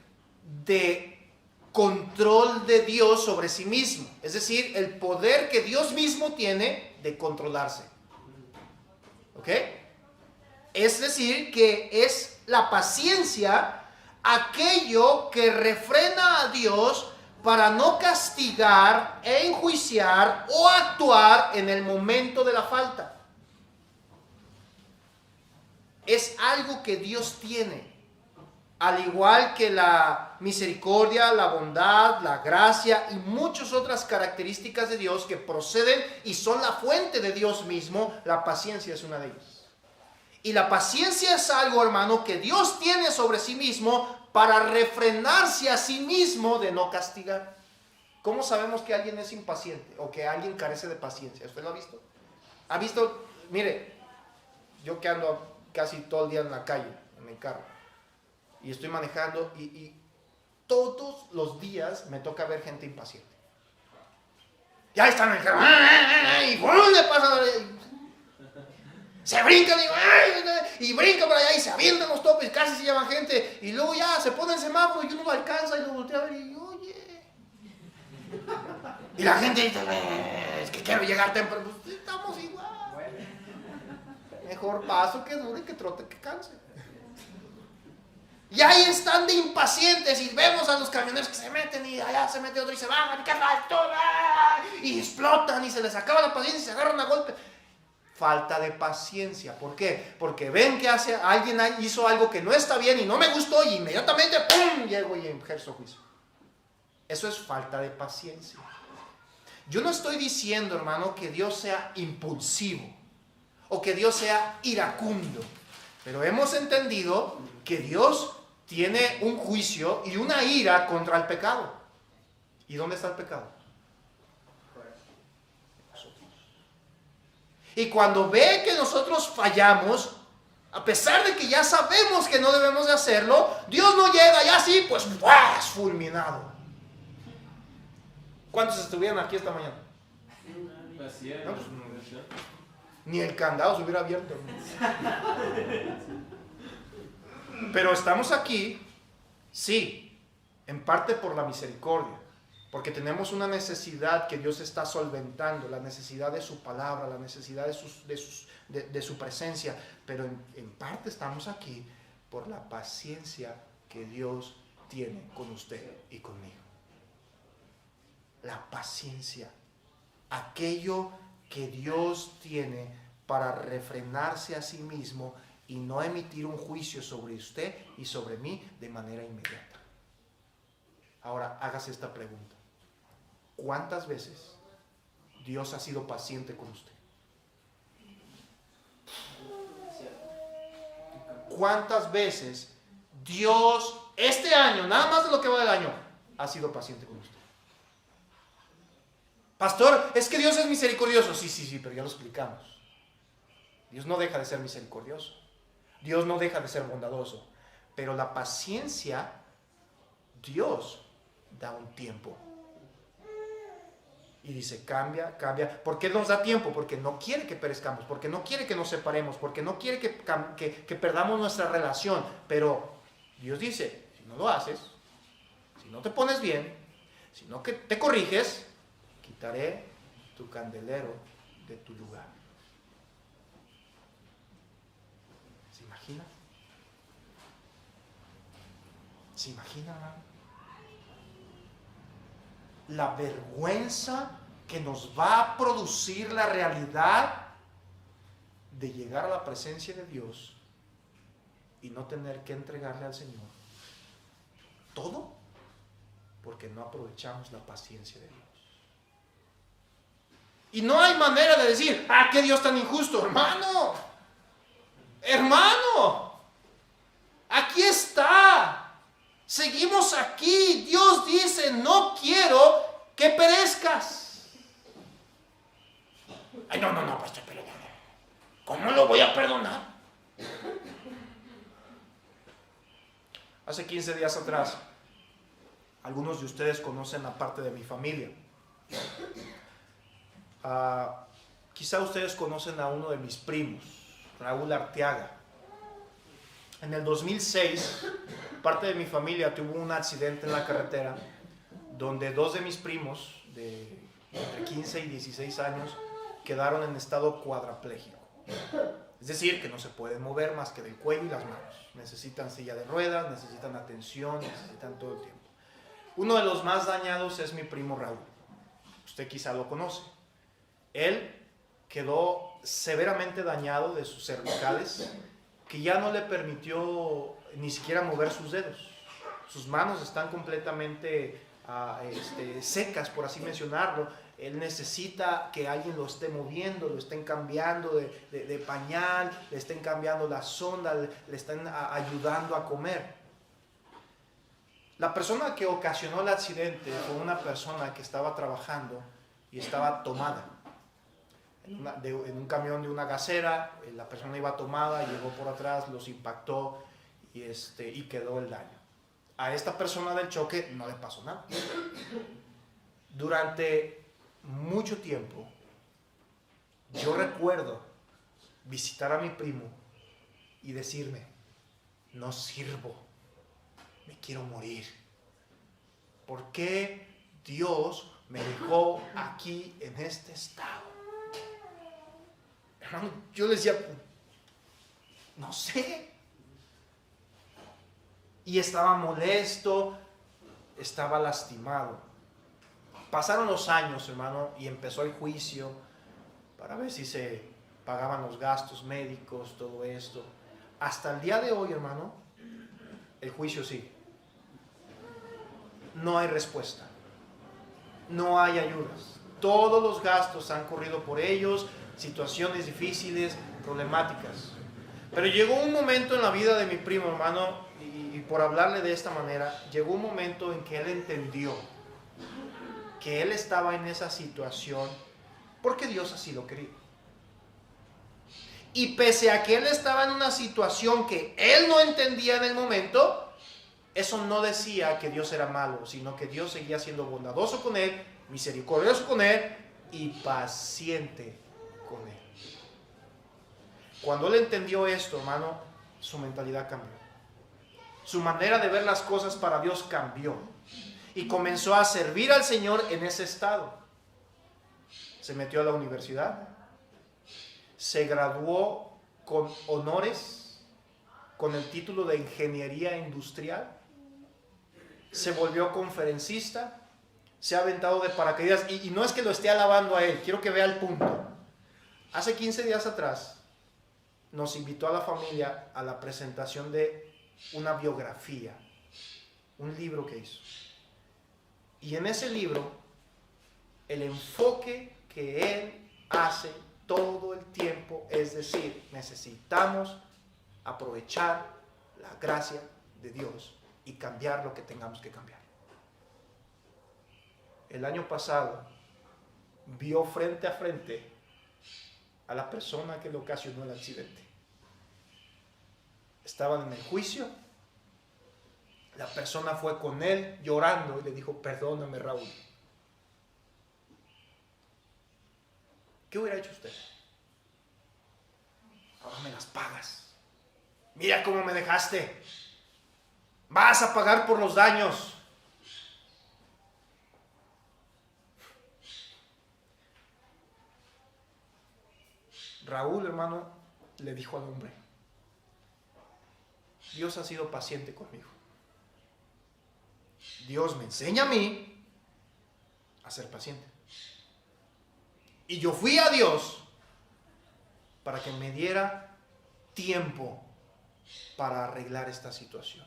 de control de Dios sobre sí mismo. Es decir, el poder que Dios mismo tiene de controlarse. ¿Ok? Es decir, que es la paciencia aquello que refrena a Dios para no castigar, enjuiciar o actuar en el momento de la falta. Es algo que Dios tiene. Al igual que la misericordia, la bondad, la gracia y muchas otras características de Dios que proceden y son la fuente de Dios mismo, la paciencia es una de ellas. Y la paciencia es algo, hermano, que Dios tiene sobre sí mismo para refrenarse a sí mismo de no castigar. ¿Cómo sabemos que alguien es impaciente o que alguien carece de paciencia? ¿Usted lo ha visto? ¿Ha visto? Mire, yo que ando casi todo el día en la calle, en el carro, y estoy manejando y todos los días me toca ver gente impaciente. Ya están en el carro, y ¡bum! Le pasa, se brincan y brincan para allá y se avientan los topes, casi se llevan gente, y luego ya se pone el semáforo y uno lo alcanza y lo voltea a ver y oye. Y la gente dice, es que quiero llegar temprano. Pues estamos igual. Mejor paso que dure, que trote, que canse. Y ahí están de impacientes y vemos a los camioneros que se meten y allá se mete otro y se bajan y explotan y se les acaba la paciencia y se agarran a golpe. Falta de paciencia. ¿Por qué? Porque ven que alguien hizo algo que no está bien y no me gustó y inmediatamente ¡pum! Llego y ejerzo juicio. Eso es falta de paciencia. Yo no estoy diciendo, hermano, que Dios sea impulsivo o que Dios sea iracundo, pero hemos entendido que Dios tiene un juicio y una ira contra el pecado. ¿Y dónde está el pecado? Nosotros. Y cuando ve que nosotros fallamos, a pesar de que ya sabemos que no debemos de hacerlo, Dios no llega y así, pues, ¡buah! Fulminado. ¿Cuántos estuvieron aquí esta mañana? No, pues, ni el candado se hubiera abierto. Pero estamos aquí, sí, en parte por la misericordia, porque tenemos una necesidad que Dios está solventando, la necesidad de su palabra, la necesidad de su presencia, pero en parte estamos aquí por la paciencia que Dios tiene con usted y conmigo. La paciencia, aquello que Dios tiene para refrenarse a sí mismo y no emitir un juicio sobre usted y sobre mí de manera inmediata. Ahora, hágase esta pregunta. ¿Cuántas veces Dios ha sido paciente con usted? ¿Cuántas veces Dios, este año, nada más de lo que va del año, ha sido paciente con usted? Pastor, es que Dios es misericordioso. Sí, pero ya lo explicamos. Dios no deja de ser misericordioso. Dios no deja de ser bondadoso. Pero la paciencia, Dios da un tiempo. Y dice, cambia. ¿Por qué nos da tiempo? Porque no quiere que perezcamos, porque no quiere que nos separemos, porque no quiere que perdamos nuestra relación. Pero Dios dice, si no lo haces, si no te pones bien, si no que te corriges, quitaré tu candelero de tu lugar. ¿Se imagina? ¿Se imagina, hermano? La vergüenza que nos va a producir la realidad de llegar a la presencia de Dios y no tener que entregarle al Señor todo porque no aprovechamos la paciencia de Dios. Y no hay manera de decir, qué Dios tan injusto, hermano. Hermano, aquí está. Seguimos aquí. Dios dice, no quiero que perezcas. Ay, no, pastor, pero ¿cómo lo voy a perdonar? Hace 15 días atrás, algunos de ustedes conocen la parte de mi familia. Quizá ustedes conocen a uno de mis primos, Raúl Arteaga. En el 2006, parte de mi familia tuvo un accidente en la carretera donde dos de mis primos de entre 15 y 16 años quedaron en estado cuadrapléjico. Es decir, que no se pueden mover más que del cuello y las manos. Necesitan silla de ruedas, necesitan atención, necesitan todo el tiempo. Uno de los más dañados es mi primo Raúl. Usted quizá lo conoce. Él quedó severamente dañado de sus cervicales, que ya no le permitió ni siquiera mover sus dedos. Sus manos están completamente secas, por así mencionarlo. Él necesita que alguien lo esté moviendo, lo estén cambiando de pañal, le estén cambiando la sonda, le estén ayudando a comer. La persona que ocasionó el accidente fue una persona que estaba trabajando y estaba tomada. En un camión de una gasera, la persona iba tomada, llegó por atrás, los impactó y quedó el daño. A esta persona del choque no le pasó nada. Durante mucho tiempo, yo recuerdo visitar a mi primo y decirme, no sirvo, me quiero morir. ¿Por qué Dios me dejó aquí en este estado? Hermano, yo le decía, no sé. Y estaba molesto, estaba lastimado. Pasaron los años, hermano, y empezó el juicio para ver si se pagaban los gastos médicos, todo esto. Hasta el día de hoy, hermano, el juicio sigue. No hay respuesta. No hay ayudas. Todos los gastos han corrido por ellos, situaciones difíciles, problemáticas. Pero llegó un momento en la vida de mi primo, hermano, y por hablarle de esta manera, llegó un momento en que él entendió que él estaba en esa situación porque Dios así lo quería. Y pese a que él estaba en una situación que él no entendía en el momento, eso no decía que Dios era malo, sino que Dios seguía siendo bondadoso con él, misericordioso con él y paciente con él. Cuando él entendió esto, hermano, su mentalidad cambió. Su manera de ver las cosas para Dios cambió. Y comenzó a servir al Señor en ese estado. Se metió a la universidad. Se graduó con honores, con el título de ingeniería industrial. Se volvió conferencista. Se ha aventado de paracaídas. Y no es que lo esté alabando a él. Quiero que vea el punto. Hace 15 días atrás nos invitó a la familia a la presentación de una biografía. Un libro que hizo. Y en ese libro, el enfoque que él hace todo el tiempo es decir, necesitamos aprovechar la gracia de Dios y cambiar lo que tengamos que cambiar. El año pasado vio frente a frente a la persona que le ocasionó el accidente. Estaban en el juicio. La persona fue con él llorando y le dijo, perdóname, Raúl. ¿Qué hubiera hecho usted? Ahora me las pagas. Mira cómo me dejaste. Vas a pagar por los daños. Raúl, hermano, le dijo al hombre, Dios ha sido paciente conmigo. Dios me enseña a mí a ser paciente. Y yo fui a Dios para que me diera tiempo para arreglar esta situación.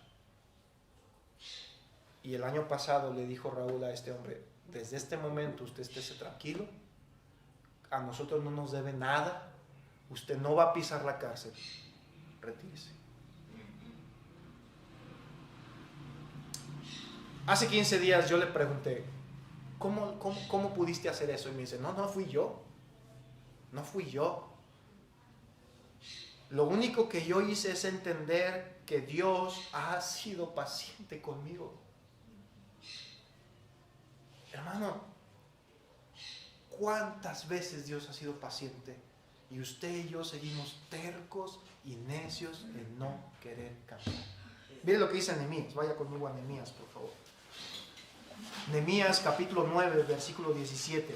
Y el año pasado le dijo Raúl a este hombre, desde este momento usted esté tranquilo, a nosotros no nos debe nada, usted no va a pisar la cárcel, retírese. Hace 15 días yo le pregunté, ¿cómo pudiste hacer eso? Y me dice, no fui yo. Lo único que yo hice es entender que Dios ha sido paciente conmigo. Hermano, ¿cuántas veces Dios ha sido paciente? Y usted y yo seguimos tercos y necios en no querer cambiar. Mire lo que dice Nehemías. Vaya conmigo a Nehemías, por favor. Nehemías capítulo 9, versículo 17.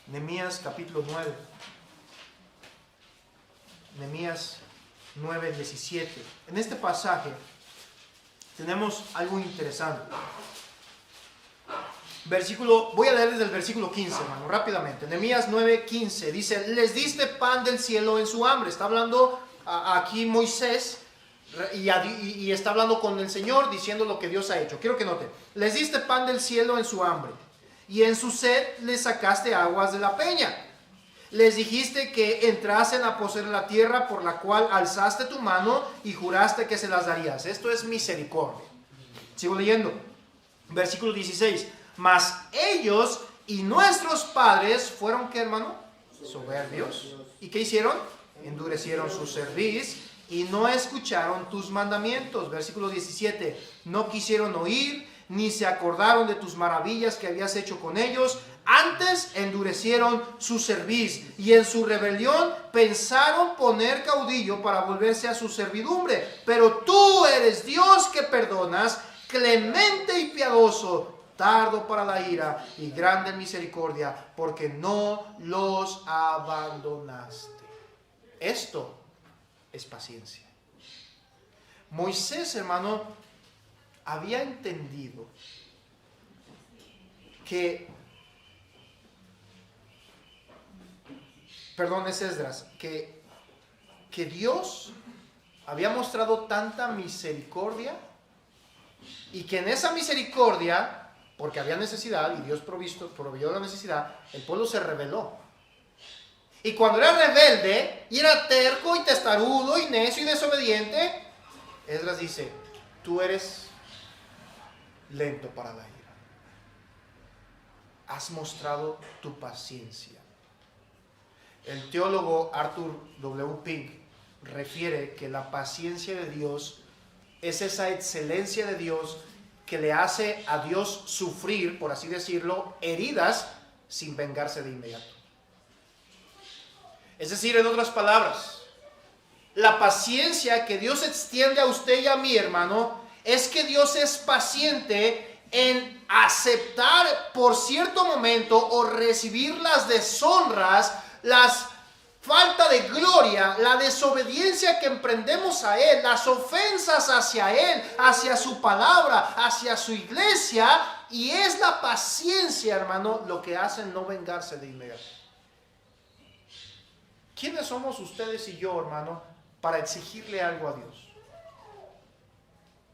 Nehemías capítulo 9. Nehemías 9, 17. En este pasaje tenemos algo interesante. Voy a leer desde el versículo 15, hermano, rápidamente. Nehemías 9, 15 dice, les diste pan del cielo en su hambre. Está hablando aquí Moisés y está hablando con el Señor diciendo lo que Dios ha hecho. Quiero que noten, les diste pan del cielo en su hambre y en su sed les sacaste aguas de la peña. Les dijiste que entrasen a poseer la tierra por la cual alzaste tu mano y juraste que se las darías. Esto es misericordia. Sigo leyendo. Versículo 16. Mas ellos y nuestros padres fueron, ¿qué, hermano? Soberbios. ¿Y qué hicieron? Endurecieron su cerviz y no escucharon tus mandamientos. Versículo 17. No quisieron oír ni se acordaron de tus maravillas que habías hecho con ellos. Antes endurecieron su cerviz y en su rebelión pensaron poner caudillo para volverse a su servidumbre. Pero tú eres Dios que perdonas, clemente y piadoso, tardo para la ira y grande en misericordia, porque no los abandonaste. Esto es paciencia. Moisés, hermano, había entendido que, es Esdras, que Dios había mostrado tanta misericordia y que en esa misericordia, porque había necesidad y Dios proveyó la necesidad, el pueblo se rebeló. Y cuando era rebelde y era terco y testarudo y necio y desobediente, Esdras dice, tú eres lento para la ira. Has mostrado tu paciencia. El teólogo Arthur W. Pink refiere que la paciencia de Dios es esa excelencia de Dios que le hace a Dios sufrir, por así decirlo, heridas sin vengarse de inmediato. Es decir, en otras palabras, la paciencia que Dios extiende a usted y a mí, hermano, es que Dios es paciente en aceptar por cierto momento o recibir las deshonras, las falta de gloria, la desobediencia que emprendemos a Él, las ofensas hacia Él, hacia su palabra, hacia su iglesia, y es la paciencia, hermano, lo que hace no vengarse de inmediato. ¿Quiénes somos ustedes y yo, hermano, para exigirle algo a Dios?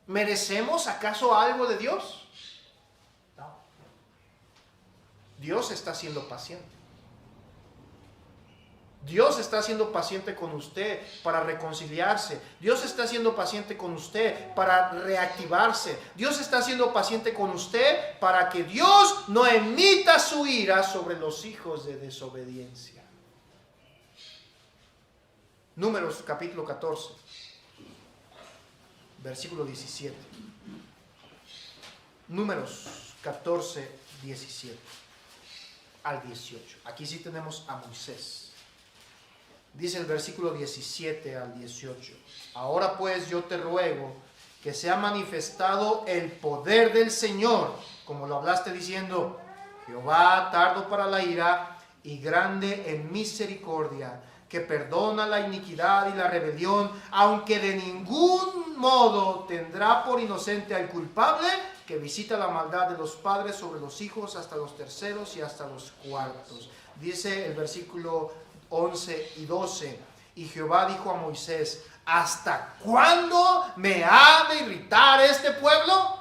¿Merecemos acaso algo de Dios? No. Dios está siendo paciente. Dios está siendo paciente con usted para reconciliarse. Dios está siendo paciente con usted para reactivarse. Dios está siendo paciente con usted para que Dios no emita su ira sobre los hijos de desobediencia. Números capítulo 14, versículo 17. Números 14, 17 al 18. Aquí sí tenemos a Moisés. Dice el versículo 17 al 18. Ahora pues yo te ruego que sea manifestado el poder del Señor, como lo hablaste diciendo, Jehová tardo para la ira y grande en misericordia, que perdona la iniquidad y la rebelión, aunque de ningún modo tendrá por inocente al culpable, que visita la maldad de los padres sobre los hijos hasta los terceros y hasta los cuartos. Dice el versículo 11 y 12, y Jehová dijo a Moisés, ¿hasta cuándo me ha de irritar este pueblo?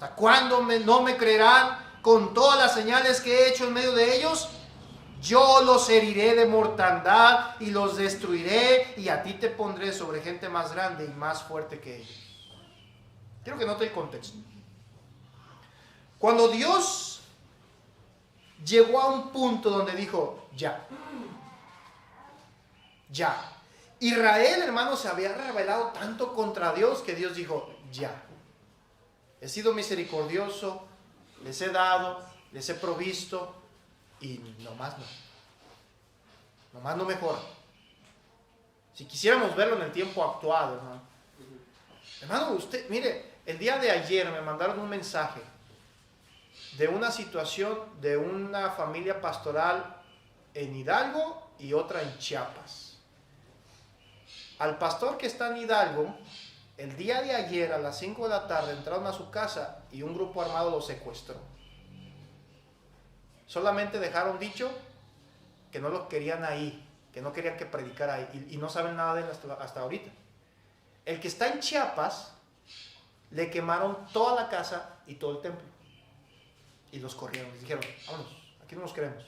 ¿Hasta cuándo no me creerán con todas las señales que he hecho en medio de ellos? Yo los heriré de mortandad y los destruiré, y a ti te pondré sobre gente más grande y más fuerte que ellos. Quiero que note el contexto. Cuando Dios llegó a un punto donde dijo, ya. Israel, hermano, se había rebelado tanto contra Dios que Dios dijo, ya. He sido misericordioso, les he dado, les he provisto, y nomás no mejora. Si quisiéramos verlo en el tiempo actual, hermano, usted, mire, el día de ayer me mandaron un mensaje de una situación de una familia pastoral en Hidalgo y otra en Chiapas. Al pastor que está en Hidalgo, el día de ayer a las 5 de la tarde entraron a su casa y un grupo armado lo secuestró. Solamente dejaron dicho que no lo querían ahí, que no querían que predicara ahí, y no saben nada de él hasta ahorita. El que está en Chiapas, le quemaron toda la casa y todo el templo. Y los corrieron, les dijeron, vámonos, aquí no nos queremos.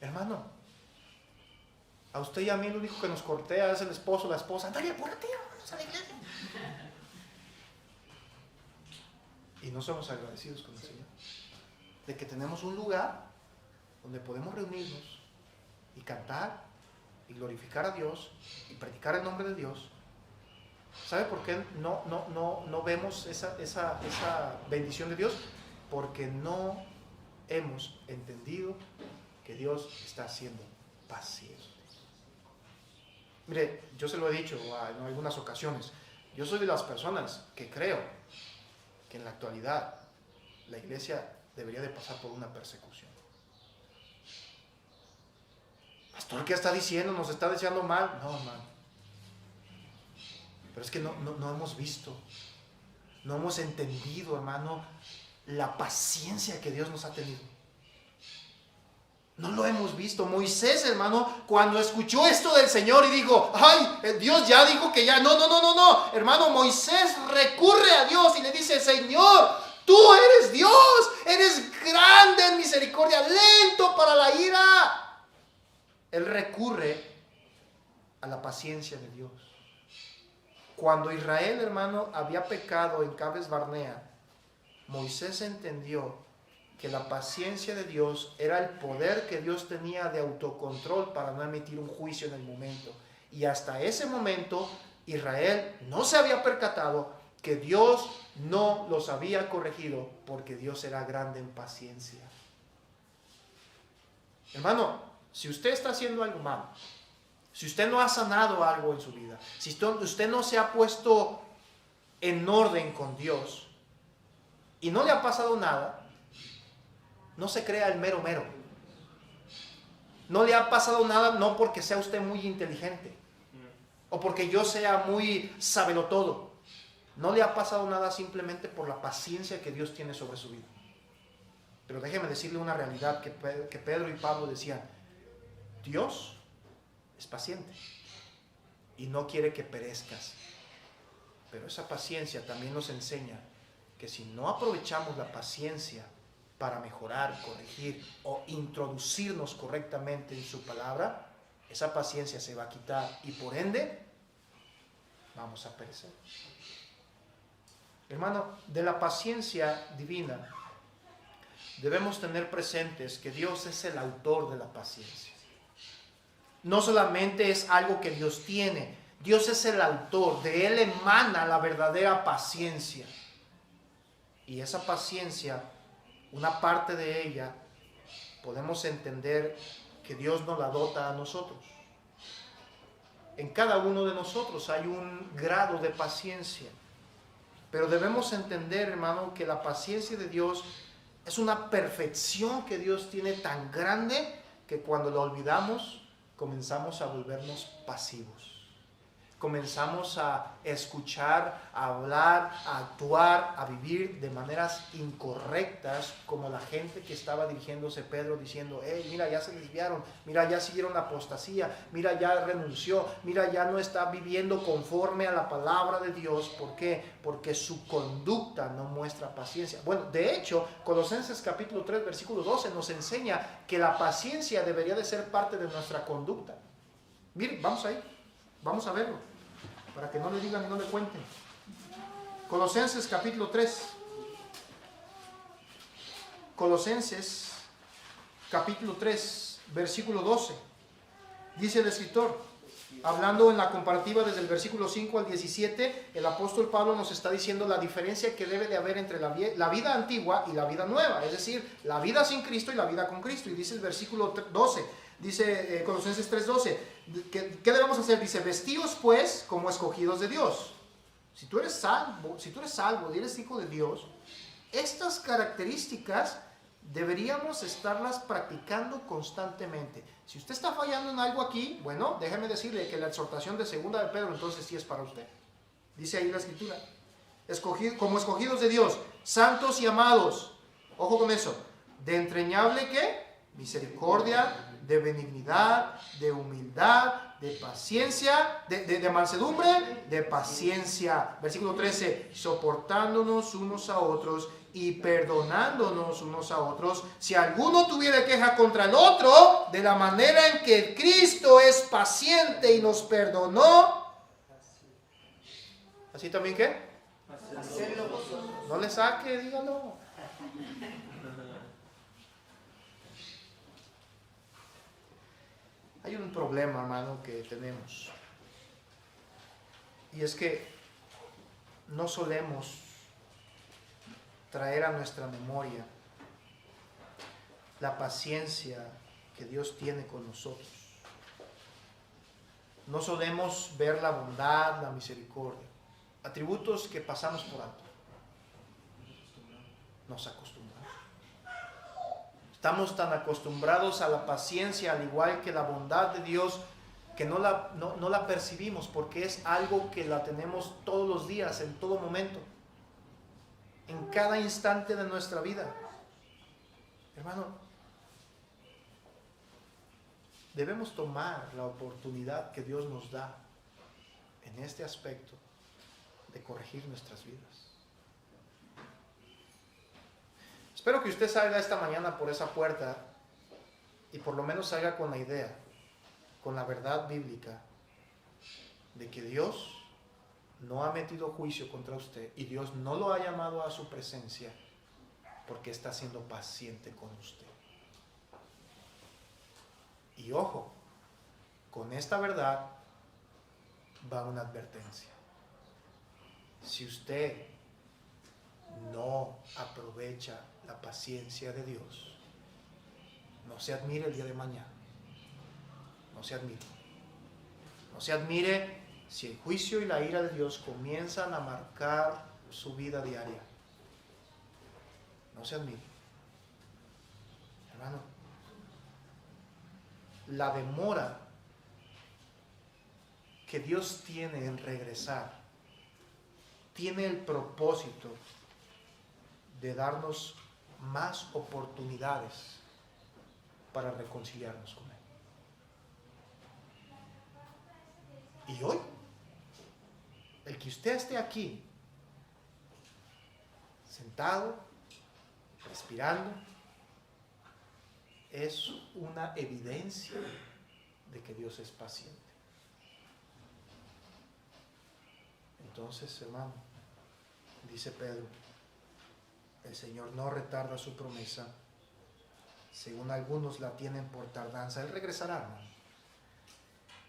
Hermano, a usted y a mí lo único que nos cortea es el esposo, la esposa. Ándale, apúrate, vámonos a la iglesia. Y no somos agradecidos con el Señor de que tenemos un lugar donde podemos reunirnos y cantar y glorificar a Dios y predicar el nombre de Dios. ¿Sabe por qué no vemos esa bendición de Dios? Porque no hemos entendido que Dios está siendo paciente. Mire, yo se lo he dicho en algunas ocasiones, yo soy de las personas que creo que en la actualidad la iglesia debería de pasar por una persecución. Pastor, ¿qué está diciendo? ¿Nos está deseando mal? No, hermano. Pero es que no hemos visto, no hemos entendido, hermano, la paciencia que Dios nos ha tenido. No lo hemos visto. Moisés, hermano, cuando escuchó esto del Señor y dijo, ay, Dios ya dijo que ya, no, hermano, Moisés recurre a Dios y le dice, Señor, tú eres Dios, eres grande en misericordia, lento para la ira. Él recurre a la paciencia de Dios. Cuando Israel, hermano, había pecado en Cades Barnea, Moisés entendió que la paciencia de Dios era el poder que Dios tenía de autocontrol para no emitir un juicio en el momento. Y hasta ese momento Israel no se había percatado que Dios no los había corregido, porque Dios era grande en paciencia. Hermano, si usted está haciendo algo malo, si usted no ha sanado algo en su vida, si usted no se ha puesto en orden con Dios y no le ha pasado nada, no se crea el mero. No le ha pasado nada, no porque sea usted muy inteligente o porque yo sea muy sabelotodo. No le ha pasado nada simplemente por la paciencia que Dios tiene sobre su vida. Pero déjeme decirle una realidad que Pedro y Pablo decían. Dios es paciente y no quiere que perezcas. Pero esa paciencia también nos enseña que si no aprovechamos la paciencia para mejorar, corregir o introducirnos correctamente en su palabra, esa paciencia se va a quitar y por ende vamos a perecer. Hermano, de la paciencia divina debemos tener presentes que Dios es el autor de la paciencia. No solamente es algo que Dios tiene, Dios es el autor, de Él emana la verdadera paciencia. Y esa paciencia, una parte de ella, podemos entender que Dios nos la dota a nosotros. En cada uno de nosotros hay un grado de paciencia. Pero debemos entender, hermano, que la paciencia de Dios es una perfección que Dios tiene tan grande que cuando la olvidamos, comenzamos a volvernos pasivos. comenzamos a escuchar, a hablar, a actuar, a vivir de maneras incorrectas, como la gente que estaba dirigiéndose Pedro diciendo, hey, mira, ya se desviaron, mira, ya siguieron la apostasía, mira, ya renunció, mira, ya no está viviendo conforme a la palabra de Dios. ¿Por qué? Porque su conducta no muestra paciencia. Bueno, de hecho, Colosenses capítulo 3, versículo 12 nos enseña que la paciencia debería de ser parte de nuestra conducta. Miren, vamos ahí, vamos a verlo, para que no le digan y no le cuenten. Colosenses capítulo 3. Colosenses capítulo 3, versículo 12. Dice el escritor, hablando en la comparativa desde el versículo 5 al 17, el apóstol Pablo nos está diciendo la diferencia que debe de haber entre la vida antigua y la vida nueva, es decir, la vida sin Cristo y la vida con Cristo. Y dice el versículo 12, dice Colosenses 3:12, ¿qué debemos hacer? Dice, vestíos pues como escogidos de Dios. Si tú eres salvo y eres hijo de Dios, estas características deberíamos estarlas practicando constantemente. Si usted está fallando en algo aquí, bueno, déjeme decirle que la exhortación de segunda de Pedro entonces sí es para usted. Dice ahí la escritura, como escogidos de Dios, santos y amados, ojo con eso, de entrañable ¿qué? Misericordia, de benignidad, de humildad, de paciencia, de mansedumbre, de paciencia. Versículo 13, soportándonos unos a otros y perdonándonos unos a otros, si alguno tuviera queja contra el otro, de la manera en que Cristo es paciente y nos perdonó. ¿Así también qué? No le saque, dígalo. Hay un problema, hermano, que tenemos. Y es que no solemos traer a nuestra memoria la paciencia que Dios tiene con nosotros. No solemos ver la bondad, la misericordia, atributos que pasamos por alto. Nos acostumbramos. Estamos tan acostumbrados a la paciencia, al igual que la bondad de Dios, que no la percibimos, porque es algo que la tenemos todos los días, en todo momento, en cada instante de nuestra vida. Hermano, debemos tomar la oportunidad que Dios nos da en este aspecto de corregir nuestras vidas. Espero que usted salga esta mañana por esa puerta y por lo menos salga con la idea, con la verdad bíblica de que Dios no ha metido juicio contra usted y Dios no lo ha llamado a su presencia porque está siendo paciente con usted. Y ojo, con esta verdad va una advertencia. Si usted no aprovecha la paciencia de Dios, no se admire el día de mañana. No se admire. No se admire si el juicio y la ira de Dios comienzan a marcar su vida diaria. No se admire. Hermano, la demora que Dios tiene en regresar tiene el propósito de darnos más oportunidades para reconciliarnos con Él. Y hoy, el que usted esté aquí, sentado, respirando, es una evidencia de que Dios es paciente. Entonces, hermano, dice Pedro, el Señor no retarda su promesa, según algunos la tienen por tardanza. Él regresará, hermano,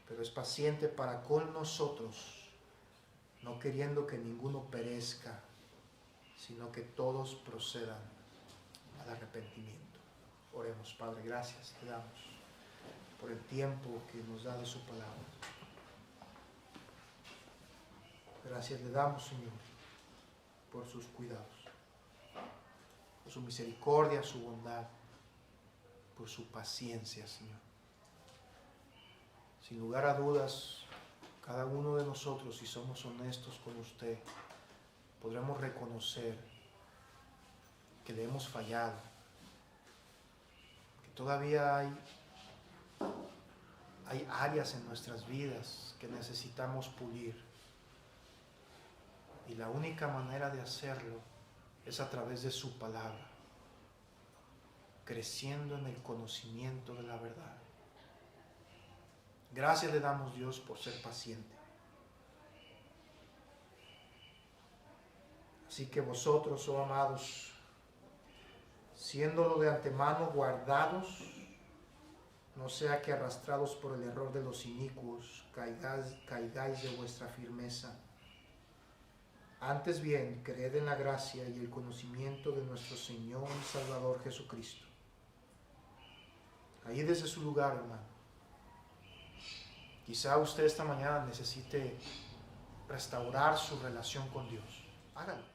pero es paciente para con nosotros, no queriendo que ninguno perezca, sino que todos procedan al arrepentimiento. Oremos. Padre, gracias te damos por el tiempo que nos da de su palabra. Gracias le damos, Señor, por sus cuidados, por su misericordia, su bondad, por su paciencia, Señor. Sin lugar a dudas, Cada uno de nosotros, si somos honestos con usted, podremos reconocer que le hemos fallado, que todavía hay áreas en nuestras vidas que necesitamos pulir. Y la única manera de hacerlo es a través de su palabra, creciendo en el conocimiento de la verdad. Gracias le damos, Dios, por ser paciente. Así que vosotros, oh amados, siéndolo de antemano guardados, no sea que arrastrados por el error de los inicuos caigáis de vuestra firmeza. Antes bien, creed en la gracia y el conocimiento de nuestro Señor y Salvador Jesucristo. Ahí desde su lugar, hermano. Quizá usted esta mañana necesite restaurar su relación con Dios. Hágalo.